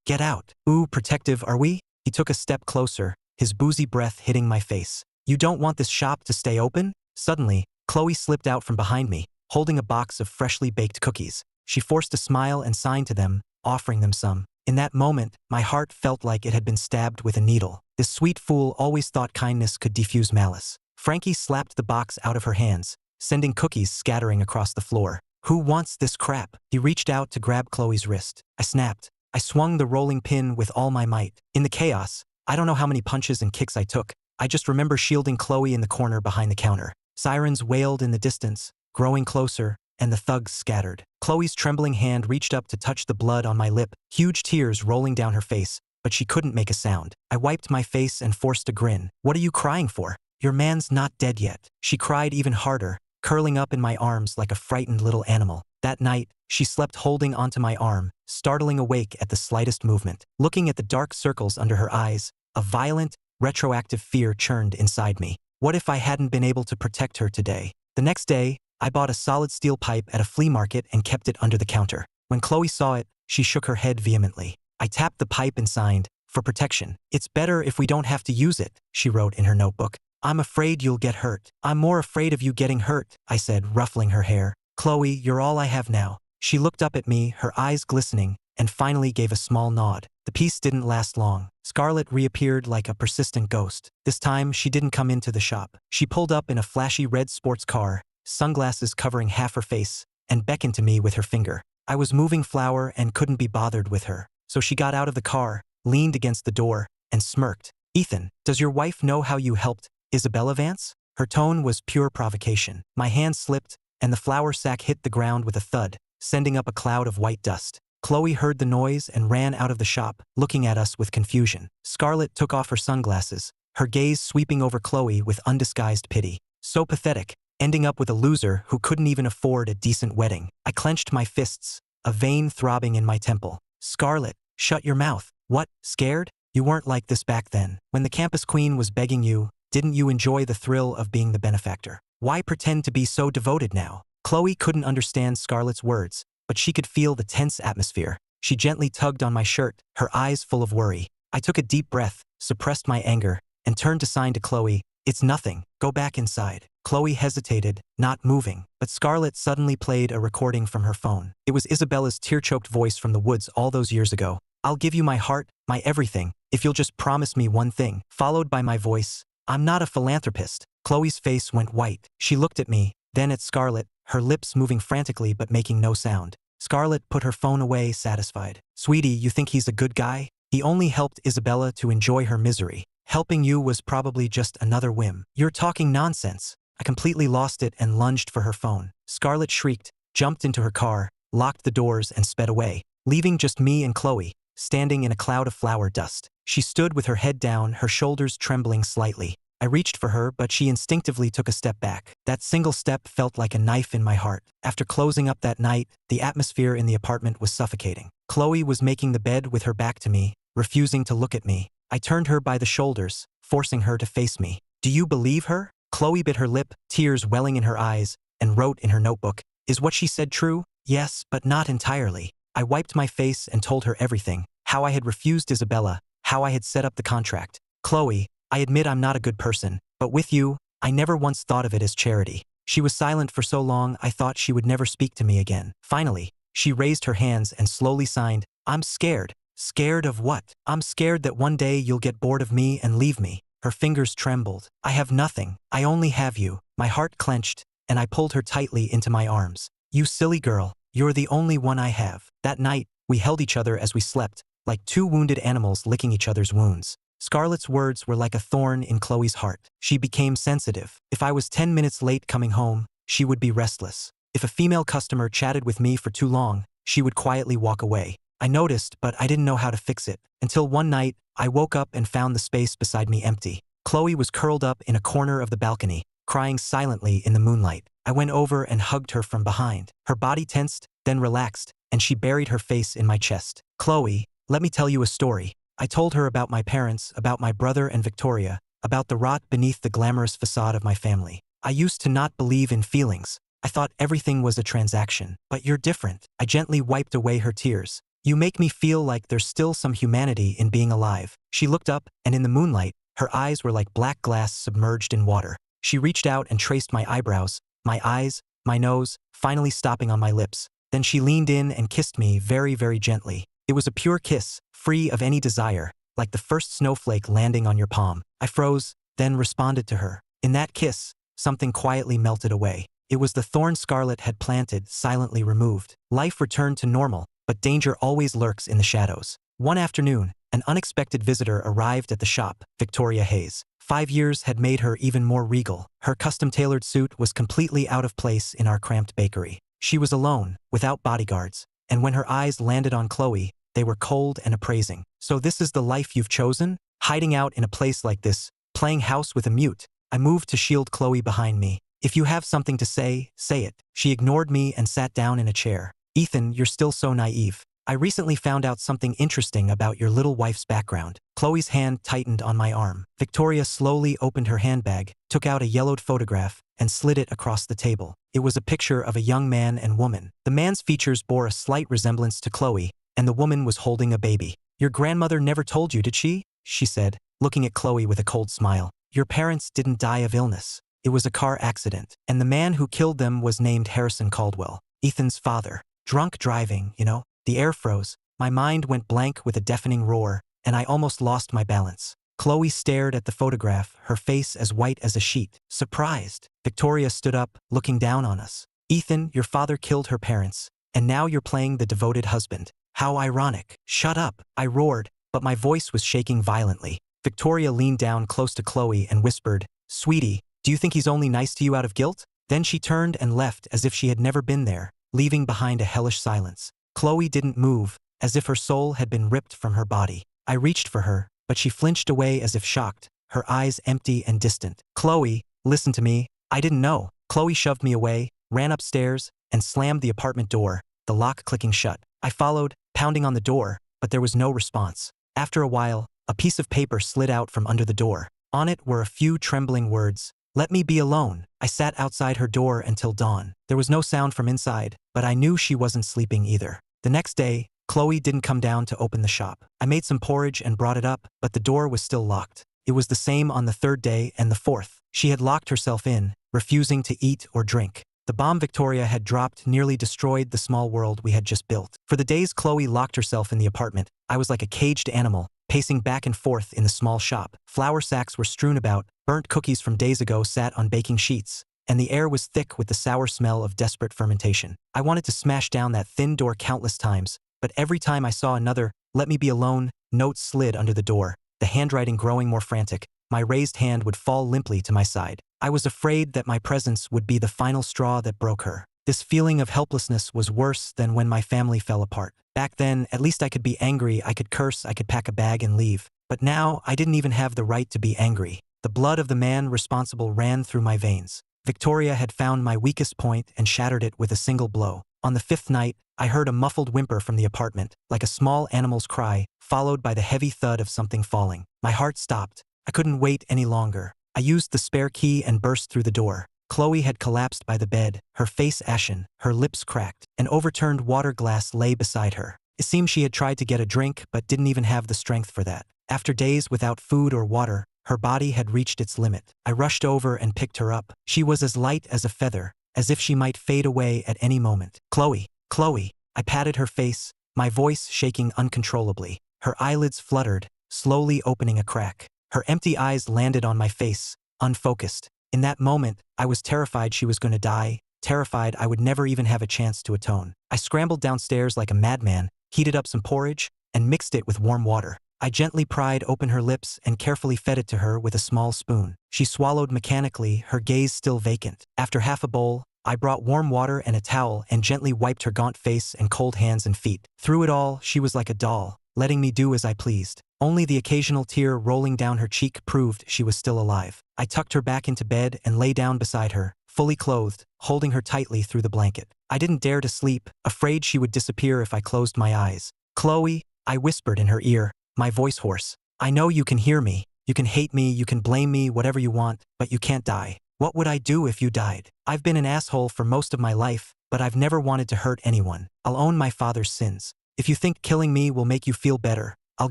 Get out. Ooh, protective are we? He took a step closer, his boozy breath hitting my face. You don't want this shop to stay open? Suddenly, Chloe slipped out from behind me, holding a box of freshly baked cookies. She forced a smile and signed to them, offering them some. In that moment, my heart felt like it had been stabbed with a needle. This sweet fool always thought kindness could defuse malice. Frankie slapped the box out of her hands, sending cookies scattering across the floor. Who wants this crap? He reached out to grab Chloe's wrist. I snapped. I swung the rolling pin with all my might. In the chaos, I don't know how many punches and kicks I took. I just remember shielding Chloe in the corner behind the counter. Sirens wailed in the distance, growing closer, and the thugs scattered. Chloe's trembling hand reached up to touch the blood on my lip, huge tears rolling down her face, but she couldn't make a sound. I wiped my face and forced a grin. What are you crying for? Your man's not dead yet. She cried even harder, curling up in my arms like a frightened little animal. That night, she slept holding onto my arm, startling awake at the slightest movement. Looking at the dark circles under her eyes, a violent, retroactive fear churned inside me. What if I hadn't been able to protect her today? The next day, I bought a solid steel pipe at a flea market and kept it under the counter. When Chloe saw it, she shook her head vehemently. I tapped the pipe and signed, for protection. It's better if we don't have to use it, she wrote in her notebook. I'm afraid you'll get hurt. I'm more afraid of you getting hurt, I said, ruffling her hair. Chloe, you're all I have now. She looked up at me, her eyes glistening, and finally gave a small nod. The peace didn't last long. Scarlett reappeared like a persistent ghost. This time, she didn't come into the shop. She pulled up in a flashy red sports car, sunglasses covering half her face, and beckoned to me with her finger. I was moving flour and couldn't be bothered with her. So she got out of the car, leaned against the door, and smirked. Ethan, does your wife know how you helped Isabella Vance? Her tone was pure provocation. My hand slipped, and the flour sack hit the ground with a thud, sending up a cloud of white dust. Chloe heard the noise and ran out of the shop, looking at us with confusion. Scarlett took off her sunglasses, her gaze sweeping over Chloe with undisguised pity. So pathetic, ending up with a loser who couldn't even afford a decent wedding. I clenched my fists, a vein throbbing in my temple. Scarlett, shut your mouth. What, scared? You weren't like this back then. When the campus queen was begging you, didn't you enjoy the thrill of being the benefactor? Why pretend to be so devoted now? Chloe couldn't understand Scarlett's words, but she could feel the tense atmosphere. She gently tugged on my shirt, her eyes full of worry. I took a deep breath, suppressed my anger, and turned to sign to Chloe. It's nothing. Go back inside. Chloe hesitated, not moving, but Scarlett suddenly played a recording from her phone. It was Isabella's tear-choked voice from the woods all those years ago. I'll give you my heart, my everything, if you'll just promise me one thing. Followed by my voice, I'm not a philanthropist. Chloe's face went white. She looked at me, then at Scarlett, her lips moving frantically but making no sound. Scarlett put her phone away, satisfied. Sweetie, you think he's a good guy? He only helped Isabella to enjoy her misery. Helping you was probably just another whim. You're talking nonsense. I completely lost it and lunged for her phone. Scarlett shrieked, jumped into her car, locked the doors and sped away, leaving just me and Chloe, standing in a cloud of flour dust. She stood with her head down, her shoulders trembling slightly. I reached for her, but she instinctively took a step back. That single step felt like a knife in my heart. After closing up that night, the atmosphere in the apartment was suffocating. Chloe was making the bed with her back to me, refusing to look at me. I turned her by the shoulders, forcing her to face me. Do you believe her? Chloe bit her lip, tears welling in her eyes, and wrote in her notebook, Is what she said true? Yes, but not entirely. I wiped my face and told her everything. How I had refused Isabella, how I had set up the contract. Chloe, I admit I'm not a good person, but with you, I never once thought of it as charity. She was silent for so long I thought she would never speak to me again. Finally, she raised her hands and slowly signed, I'm scared. Scared of what? I'm scared that one day you'll get bored of me and leave me. Her fingers trembled. I have nothing. I only have you. My heart clenched, and I pulled her tightly into my arms. You silly girl, you're the only one I have. That night, we held each other as we slept, like two wounded animals licking each other's wounds. Scarlett's words were like a thorn in Chloe's heart. She became sensitive. If I was 10 minutes late coming home, she would be restless. If a female customer chatted with me for too long, she would quietly walk away. I noticed, but I didn't know how to fix it. Until one night, I woke up and found the space beside me empty. Chloe was curled up in a corner of the balcony, crying silently in the moonlight. I went over and hugged her from behind. Her body tensed, then relaxed, and she buried her face in my chest. Chloe, let me tell you a story. I told her about my parents, about my brother and Victoria, about the rot beneath the glamorous facade of my family. I used to not believe in feelings. I thought everything was a transaction. But you're different. I gently wiped away her tears. You make me feel like there's still some humanity in being alive. She looked up, and in the moonlight, her eyes were like black glass submerged in water. She reached out and traced my eyebrows, my eyes, my nose, finally stopping on my lips. Then she leaned in and kissed me very, very gently. It was a pure kiss, free of any desire, like the first snowflake landing on your palm. I froze, then responded to her. In that kiss, something quietly melted away. It was the thorn Scarlet had planted, silently removed. Life returned to normal, but danger always lurks in the shadows. One afternoon, an unexpected visitor arrived at the shop, Victoria Hayes. 5 years had made her even more regal. Her custom-tailored suit was completely out of place in our cramped bakery. She was alone, without bodyguards, and when her eyes landed on Chloe, they were cold and appraising. So this is the life you've chosen? Hiding out in a place like this, playing house with a mute. I moved to shield Chloe behind me. If you have something to say, say it. She ignored me and sat down in a chair. Ethan, you're still so naive. I recently found out something interesting about your little wife's background. Chloe's hand tightened on my arm. Victoria slowly opened her handbag, took out a yellowed photograph, and slid it across the table. It was a picture of a young man and woman. The man's features bore a slight resemblance to Chloe, and the woman was holding a baby. Your grandmother never told you, did she? She said, looking at Chloe with a cold smile. Your parents didn't die of illness. It was a car accident, and the man who killed them was named Harrison Caldwell, Ethan's father. Drunk driving, you know? The air froze. My mind went blank with a deafening roar, and I almost lost my balance. Chloe stared at the photograph, her face as white as a sheet. Surprised. Victoria stood up, looking down on us. Ethan, your father killed her parents, and now you're playing the devoted husband. How ironic. Shut up, I roared, but my voice was shaking violently. Victoria leaned down close to Chloe and whispered, Sweetie, do you think he's only nice to you out of guilt? Then she turned and left as if she had never been there, leaving behind a hellish silence. Chloe didn't move, as if her soul had been ripped from her body. I reached for her, but she flinched away as if shocked, her eyes empty and distant. Chloe, listen to me. I didn't know. Chloe shoved me away, ran upstairs, and slammed the apartment door, the lock clicking shut. I followed, pounding on the door, but there was no response. After a while, a piece of paper slid out from under the door. On it were a few trembling words. Let me be alone. I sat outside her door until dawn. There was no sound from inside, but I knew she wasn't sleeping either. The next day, Chloe didn't come down to open the shop. I made some porridge and brought it up, but the door was still locked. It was the same on the third day and the fourth. She had locked herself in, refusing to eat or drink. The bomb Victoria had dropped nearly destroyed the small world we had just built. For the days Chloe locked herself in the apartment, I was like a caged animal, pacing back and forth in the small shop. Flour sacks were strewn about, burnt cookies from days ago sat on baking sheets, and the air was thick with the sour smell of desperate fermentation. I wanted to smash down that thin door countless times, but every time I saw another, let me be alone, note slid under the door, the handwriting growing more frantic. My raised hand would fall limply to my side. I was afraid that my presence would be the final straw that broke her. This feeling of helplessness was worse than when my family fell apart. Back then, at least I could be angry, I could curse, I could pack a bag and leave. But now, I didn't even have the right to be angry. The blood of the man responsible ran through my veins. Victoria had found my weakest point and shattered it with a single blow. On the fifth night, I heard a muffled whimper from the apartment, like a small animal's cry, followed by the heavy thud of something falling. My heart stopped. I couldn't wait any longer. I used the spare key and burst through the door. Chloe had collapsed by the bed, her face ashen, her lips cracked. An overturned water glass lay beside her. It seemed she had tried to get a drink but didn't even have the strength for that. After days without food or water, her body had reached its limit. I rushed over and picked her up. She was as light as a feather, as if she might fade away at any moment. Chloe, Chloe. I patted her face, my voice shaking uncontrollably. Her eyelids fluttered, slowly opening a crack. Her empty eyes landed on my face, unfocused. In that moment, I was terrified she was going to die, terrified I would never even have a chance to atone. I scrambled downstairs like a madman, heated up some porridge, and mixed it with warm water. I gently pried open her lips and carefully fed it to her with a small spoon. She swallowed mechanically, her gaze still vacant. After half a bowl, I brought warm water and a towel and gently wiped her gaunt face and cold hands and feet. Through it all, she was like a doll, letting me do as I pleased. Only the occasional tear rolling down her cheek proved she was still alive. I tucked her back into bed and lay down beside her, fully clothed, holding her tightly through the blanket. I didn't dare to sleep, afraid she would disappear if I closed my eyes. Chloe, I whispered in her ear, my voice hoarse. I know you can hear me. You can hate me, you can blame me, whatever you want, but you can't die. What would I do if you died? I've been an asshole for most of my life, but I've never wanted to hurt anyone. I'll own my father's sins. If you think killing me will make you feel better, I'll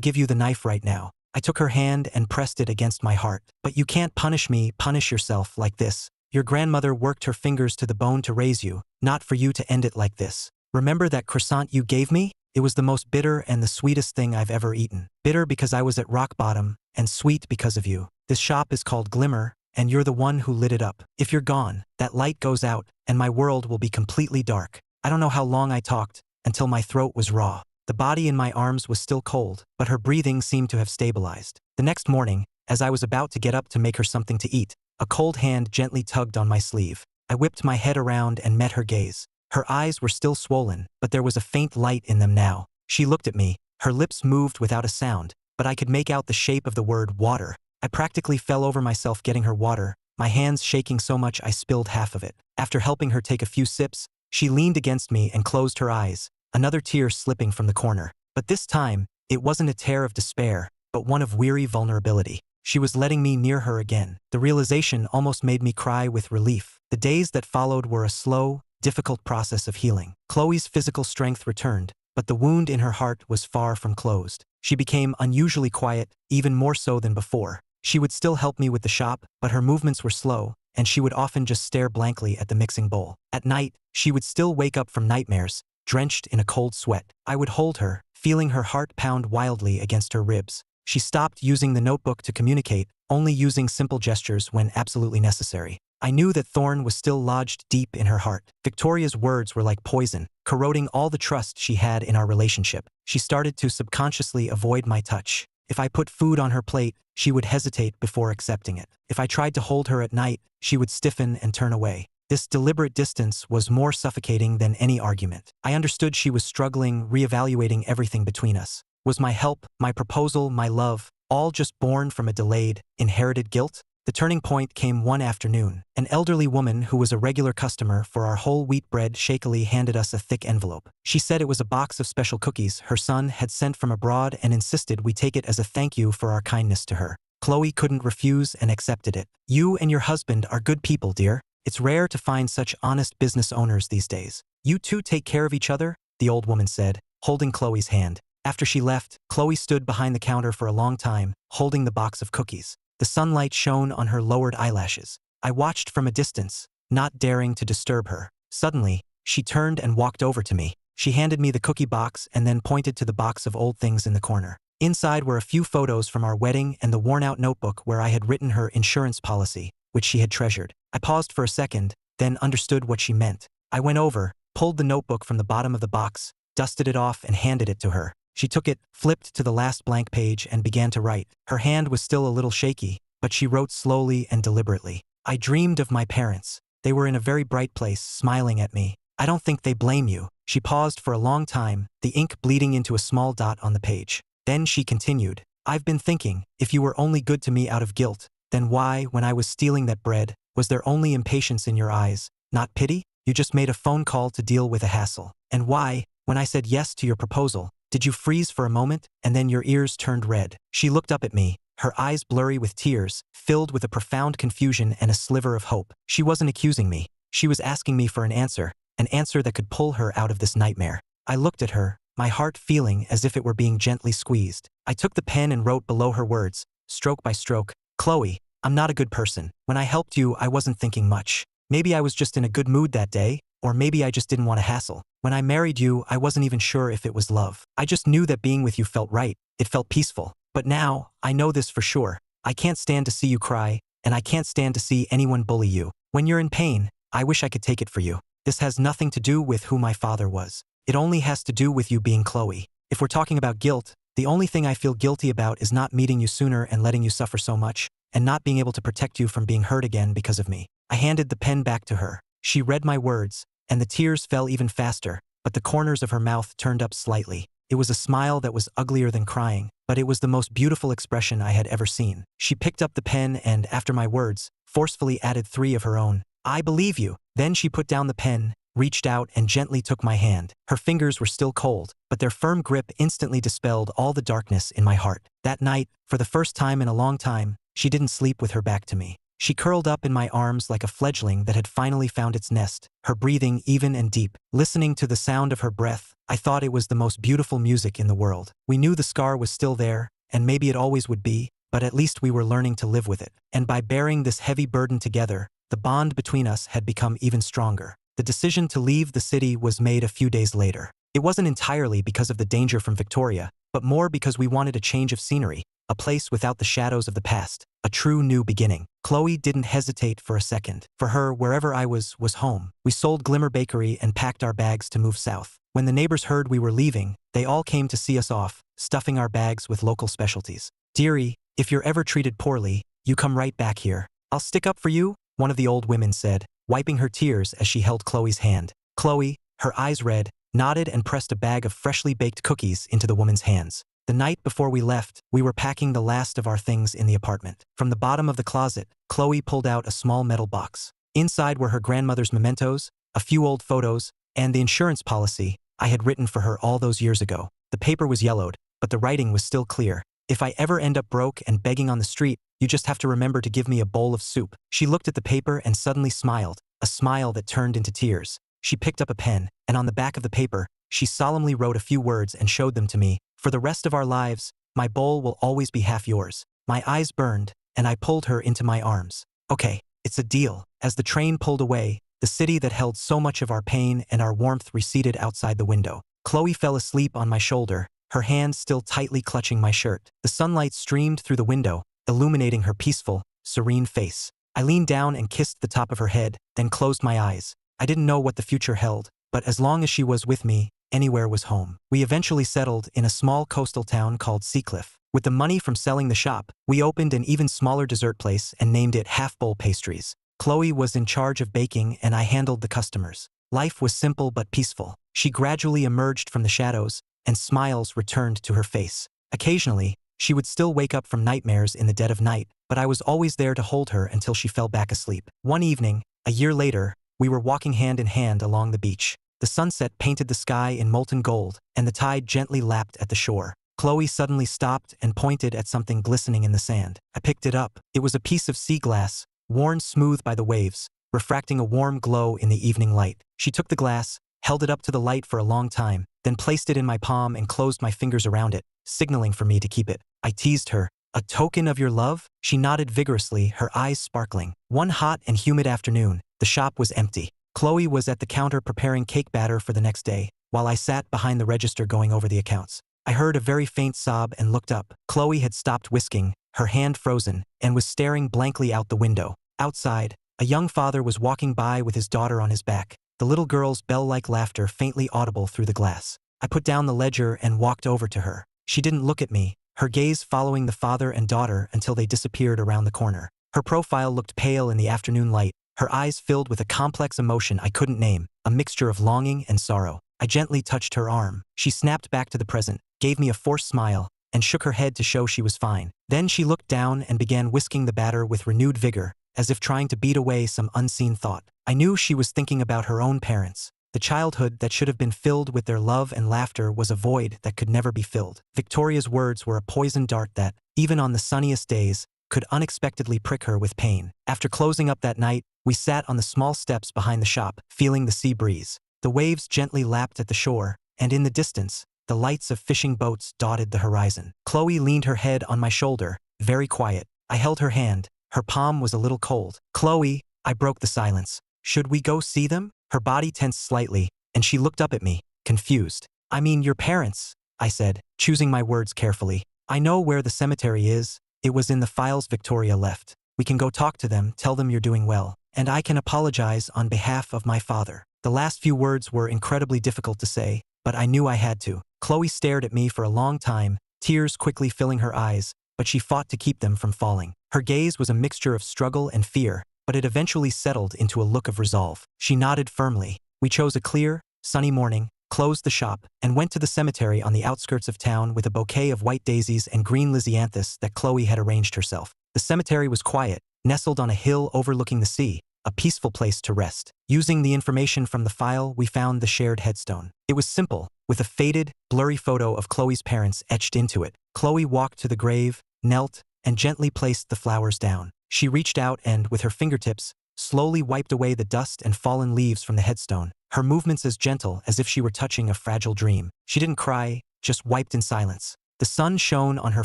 give you the knife right now. I took her hand and pressed it against my heart. But you can't punish me, punish yourself like this. Your grandmother worked her fingers to the bone to raise you, not for you to end it like this. Remember that croissant you gave me? It was the most bitter and the sweetest thing I've ever eaten. Bitter because I was at rock bottom, and sweet because of you. This shop is called Glimmer, and you're the one who lit it up. If you're gone, that light goes out, and my world will be completely dark. I don't know how long I talked, until my throat was raw. The body in my arms was still cold, but her breathing seemed to have stabilized. The next morning, as I was about to get up to make her something to eat, a cold hand gently tugged on my sleeve. I whipped my head around and met her gaze. Her eyes were still swollen, but there was a faint light in them now. She looked at me. Her lips moved without a sound, but I could make out the shape of the word water. I practically fell over myself getting her water, my hands shaking so much I spilled half of it. After helping her take a few sips, she leaned against me and closed her eyes, another tear slipping from the corner. But this time, it wasn't a tear of despair, but one of weary vulnerability. She was letting me near her again. The realization almost made me cry with relief. The days that followed were a slow, difficult process of healing. Chloe's physical strength returned, but the wound in her heart was far from closed. She became unusually quiet, even more so than before. She would still help me with the shop, but her movements were slow, and she would often just stare blankly at the mixing bowl. At night, she would still wake up from nightmares, drenched in a cold sweat. I would hold her, feeling her heart pound wildly against her ribs. She stopped using the notebook to communicate, only using simple gestures when absolutely necessary. I knew that thorn was still lodged deep in her heart. Victoria's words were like poison, corroding all the trust she had in our relationship. She started to subconsciously avoid my touch. If I put food on her plate, she would hesitate before accepting it. If I tried to hold her at night, she would stiffen and turn away. This deliberate distance was more suffocating than any argument. I understood she was struggling, reevaluating everything between us. Was my help, my proposal, my love, all just born from a delayed, inherited guilt? The turning point came one afternoon. An elderly woman who was a regular customer for our whole wheat bread shakily handed us a thick envelope. She said it was a box of special cookies her son had sent from abroad and insisted we take it as a thank you for our kindness to her. Chloe couldn't refuse and accepted it. You and your husband are good people, dear. It's rare to find such honest business owners these days. You two take care of each other, the old woman said, holding Chloe's hand. After she left, Chloe stood behind the counter for a long time, holding the box of cookies. The sunlight shone on her lowered eyelashes. I watched from a distance, not daring to disturb her. Suddenly, she turned and walked over to me. She handed me the cookie box and then pointed to the box of old things in the corner. Inside were a few photos from our wedding and the worn-out notebook where I had written her insurance policy, which she had treasured. I paused for a second, then understood what she meant. I went over, pulled the notebook from the bottom of the box, dusted it off and handed it to her. She took it, flipped to the last blank page and began to write. Her hand was still a little shaky, but she wrote slowly and deliberately. I dreamed of my parents. They were in a very bright place, smiling at me. I don't think they blame you. She paused for a long time, the ink bleeding into a small dot on the page. Then she continued, I've been thinking, if you were only good to me out of guilt, then why, when I was stealing that bread, was there only impatience in your eyes, not pity? You just made a phone call to deal with a hassle. And why, when I said yes to your proposal, did you freeze for a moment, and then your ears turned red? She looked up at me, her eyes blurry with tears, filled with a profound confusion and a sliver of hope. She wasn't accusing me. She was asking me for an answer that could pull her out of this nightmare. I looked at her, my heart feeling as if it were being gently squeezed. I took the pen and wrote below her words, stroke by stroke, Chloe, I'm not a good person. When I helped you, I wasn't thinking much. Maybe I was just in a good mood that day, or maybe I just didn't want to hassle. When I married you, I wasn't even sure if it was love. I just knew that being with you felt right. It felt peaceful. But now, I know this for sure. I can't stand to see you cry, and I can't stand to see anyone bully you. When you're in pain, I wish I could take it for you. This has nothing to do with who my father was. It only has to do with you being Chloe. If we're talking about guilt, the only thing I feel guilty about is not meeting you sooner and letting you suffer so much, and not being able to protect you from being hurt again because of me. I handed the pen back to her. She read my words, and the tears fell even faster, but the corners of her mouth turned up slightly. It was a smile that was uglier than crying, but it was the most beautiful expression I had ever seen. She picked up the pen and, after my words, forcefully added 3 of her own. I believe you. Then she put down the pen, reached out and gently took my hand. Her fingers were still cold, but their firm grip instantly dispelled all the darkness in my heart. That night, for the first time in a long time, she didn't sleep with her back to me. She curled up in my arms like a fledgling that had finally found its nest, her breathing even and deep. Listening to the sound of her breath, I thought it was the most beautiful music in the world. We knew the scar was still there, and maybe it always would be, but at least we were learning to live with it. And by bearing this heavy burden together, the bond between us had become even stronger. The decision to leave the city was made a few days later. It wasn't entirely because of the danger from Victoria, but more because we wanted a change of scenery, a place without the shadows of the past, a true new beginning. Chloe didn't hesitate for a second. For her, wherever I was home. We sold Glimmer Bakery and packed our bags to move south. When the neighbors heard we were leaving, they all came to see us off, stuffing our bags with local specialties. "Dearie, if you're ever treated poorly, you come right back here. I'll stick up for you," one of the old women said, wiping her tears as she held Chloe's hand. Chloe, her eyes red, nodded and pressed a bag of freshly baked cookies into the woman's hands. The night before we left, we were packing the last of our things in the apartment. From the bottom of the closet, Chloe pulled out a small metal box. Inside were her grandmother's mementos, a few old photos, and the insurance policy I had written for her all those years ago. The paper was yellowed, but the writing was still clear. "If I ever end up broke and begging on the street, you just have to remember to give me a bowl of soup." She looked at the paper and suddenly smiled, a smile that turned into tears. She picked up a pen, and on the back of the paper, she solemnly wrote a few words and showed them to me. "For the rest of our lives, my bowl will always be half yours." My eyes burned, and I pulled her into my arms. "Okay, it's a deal." As the train pulled away, the city that held so much of our pain and our warmth receded outside the window. Chloe fell asleep on my shoulder, her hand still tightly clutching my shirt. The sunlight streamed through the window, illuminating her peaceful, serene face. I leaned down and kissed the top of her head, then closed my eyes. I didn't know what the future held, but as long as she was with me, anywhere was home. We eventually settled in a small coastal town called Seacliff. With the money from selling the shop, we opened an even smaller dessert place and named it Half Bowl Pastries. Chloe was in charge of baking and I handled the customers. Life was simple but peaceful. She gradually emerged from the shadows, and smiles returned to her face. Occasionally, she would still wake up from nightmares in the dead of night, but I was always there to hold her until she fell back asleep. One evening, a year later, we were walking hand in hand along the beach. The sunset painted the sky in molten gold, and the tide gently lapped at the shore. Chloe suddenly stopped and pointed at something glistening in the sand. I picked it up. It was a piece of sea glass, worn smooth by the waves, refracting a warm glow in the evening light. She took the glass, held it up to the light for a long time, then placed it in my palm and closed my fingers around it, signaling for me to keep it. I teased her. "A token of your love?" She nodded vigorously, her eyes sparkling. One hot and humid afternoon, the shop was empty. Chloe was at the counter preparing cake batter for the next day, while I sat behind the register going over the accounts. I heard a very faint sob and looked up. Chloe had stopped whisking, her hand frozen, and was staring blankly out the window. Outside, a young father was walking by with his daughter on his back, the little girl's bell-like laughter faintly audible through the glass. I put down the ledger and walked over to her. She didn't look at me, her gaze following the father and daughter until they disappeared around the corner. Her profile looked pale in the afternoon light, her eyes filled with a complex emotion I couldn't name, a mixture of longing and sorrow. I gently touched her arm. She snapped back to the present, gave me a forced smile, and shook her head to show she was fine. Then she looked down and began whisking the batter with renewed vigor, as if trying to beat away some unseen thought. I knew she was thinking about her own parents. The childhood that should have been filled with their love and laughter was a void that could never be filled. Victoria's words were a poisoned dart that, even on the sunniest days, could unexpectedly prick her with pain. After closing up that night, we sat on the small steps behind the shop, feeling the sea breeze. The waves gently lapped at the shore, and in the distance, the lights of fishing boats dotted the horizon. Chloe leaned her head on my shoulder, very quiet. I held her hand. Her palm was a little cold. "Chloe," I broke the silence. "Should we go see them?" Her body tensed slightly, and she looked up at me, confused. "I mean your parents," I said, choosing my words carefully. "I know where the cemetery is. It was in the files Victoria left. We can go talk to them, tell them you're doing well. And I can apologize on behalf of my father." The last few words were incredibly difficult to say, but I knew I had to. Chloe stared at me for a long time, tears quickly filling her eyes, but she fought to keep them from falling. Her gaze was a mixture of struggle and fear, but it eventually settled into a look of resolve. She nodded firmly. We chose a clear, sunny morning, closed the shop, and went to the cemetery on the outskirts of town with a bouquet of white daisies and green lisianthus that Chloe had arranged herself. The cemetery was quiet, nestled on a hill overlooking the sea, a peaceful place to rest. Using the information from the file, we found the shared headstone. It was simple, with a faded, blurry photo of Chloe's parents etched into it. Chloe walked to the grave, knelt, and gently placed the flowers down. She reached out and, with her fingertips, slowly wiped away the dust and fallen leaves from the headstone, her movements as gentle as if she were touching a fragile dream. She didn't cry, just wiped in silence. The sun shone on her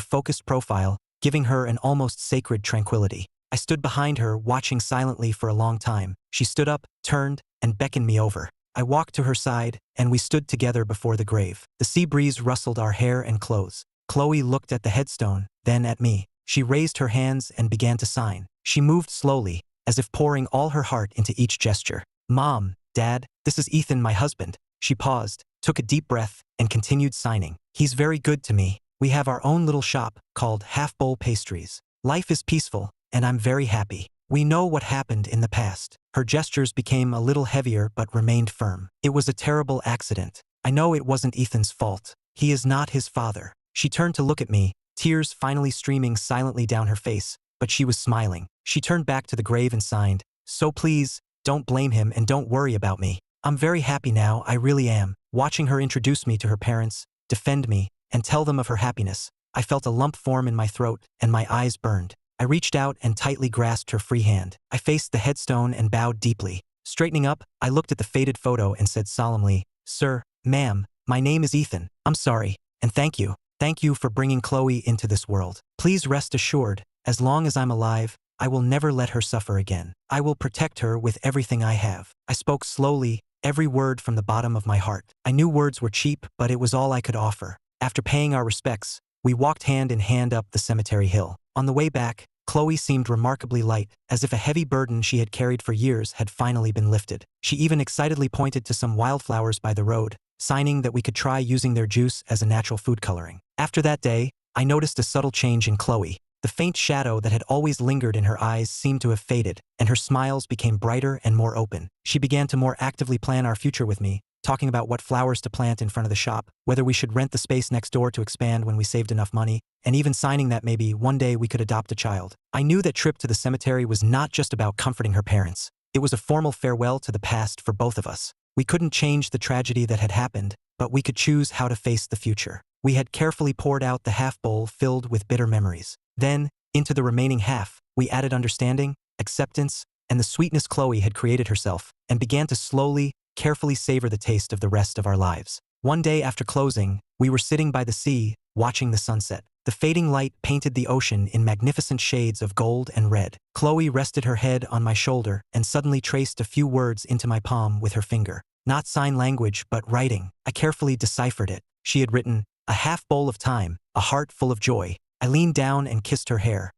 focused profile, giving her an almost sacred tranquility. I stood behind her, watching silently for a long time. She stood up, turned, and beckoned me over. I walked to her side, and we stood together before the grave. The sea breeze rustled our hair and clothes. Chloe looked at the headstone, then at me. She raised her hands and began to sign. She moved slowly, as if pouring all her heart into each gesture. "Mom, Dad, this is Ethan, my husband." She paused, took a deep breath, and continued signing. "He's very good to me. We have our own little shop, called Half Bowl Pastries. Life is peaceful, and I'm very happy. We know what happened in the past." Her gestures became a little heavier but remained firm. "It was a terrible accident. I know it wasn't Ethan's fault. He is not his father." She turned to look at me, tears finally streaming silently down her face, but she was smiling. She turned back to the grave and signed, "So please, don't blame him and don't worry about me. I'm very happy now, I really am." Watching her introduce me to her parents, defend me, and tell them of her happiness, I felt a lump form in my throat and my eyes burned. I reached out and tightly grasped her free hand. I faced the headstone and bowed deeply. Straightening up, I looked at the faded photo and said solemnly, "Sir, ma'am, my name is Ethan. I'm sorry, and thank you. Thank you for bringing Chloe into this world. Please rest assured, as long as I'm alive, I will never let her suffer again. I will protect her with everything I have." I spoke slowly, every word from the bottom of my heart. I knew words were cheap, but it was all I could offer. After paying our respects, we walked hand in hand up the cemetery hill. On the way back, Chloe seemed remarkably light, as if a heavy burden she had carried for years had finally been lifted. She even excitedly pointed to some wildflowers by the road, signing that we could try using their juice as a natural food coloring. After that day, I noticed a subtle change in Chloe. The faint shadow that had always lingered in her eyes seemed to have faded, and her smiles became brighter and more open. She began to more actively plan our future with me, talking about what flowers to plant in front of the shop, whether we should rent the space next door to expand when we saved enough money, and even signing that maybe one day we could adopt a child. I knew that trip to the cemetery was not just about comforting her parents. It was a formal farewell to the past for both of us. We couldn't change the tragedy that had happened, but we could choose how to face the future. We had carefully poured out the half bowl filled with bitter memories. Then, into the remaining half, we added understanding, acceptance, and the sweetness Chloe had created herself, and began to slowly, carefully savor the taste of the rest of our lives. One day after closing, we were sitting by the sea, watching the sunset. The fading light painted the ocean in magnificent shades of gold and red. Chloe rested her head on my shoulder and suddenly traced a few words into my palm with her finger. Not sign language, but writing. I carefully deciphered it. She had written, "A half bowl of time, a heart full of joy." I leaned down and kissed her hair,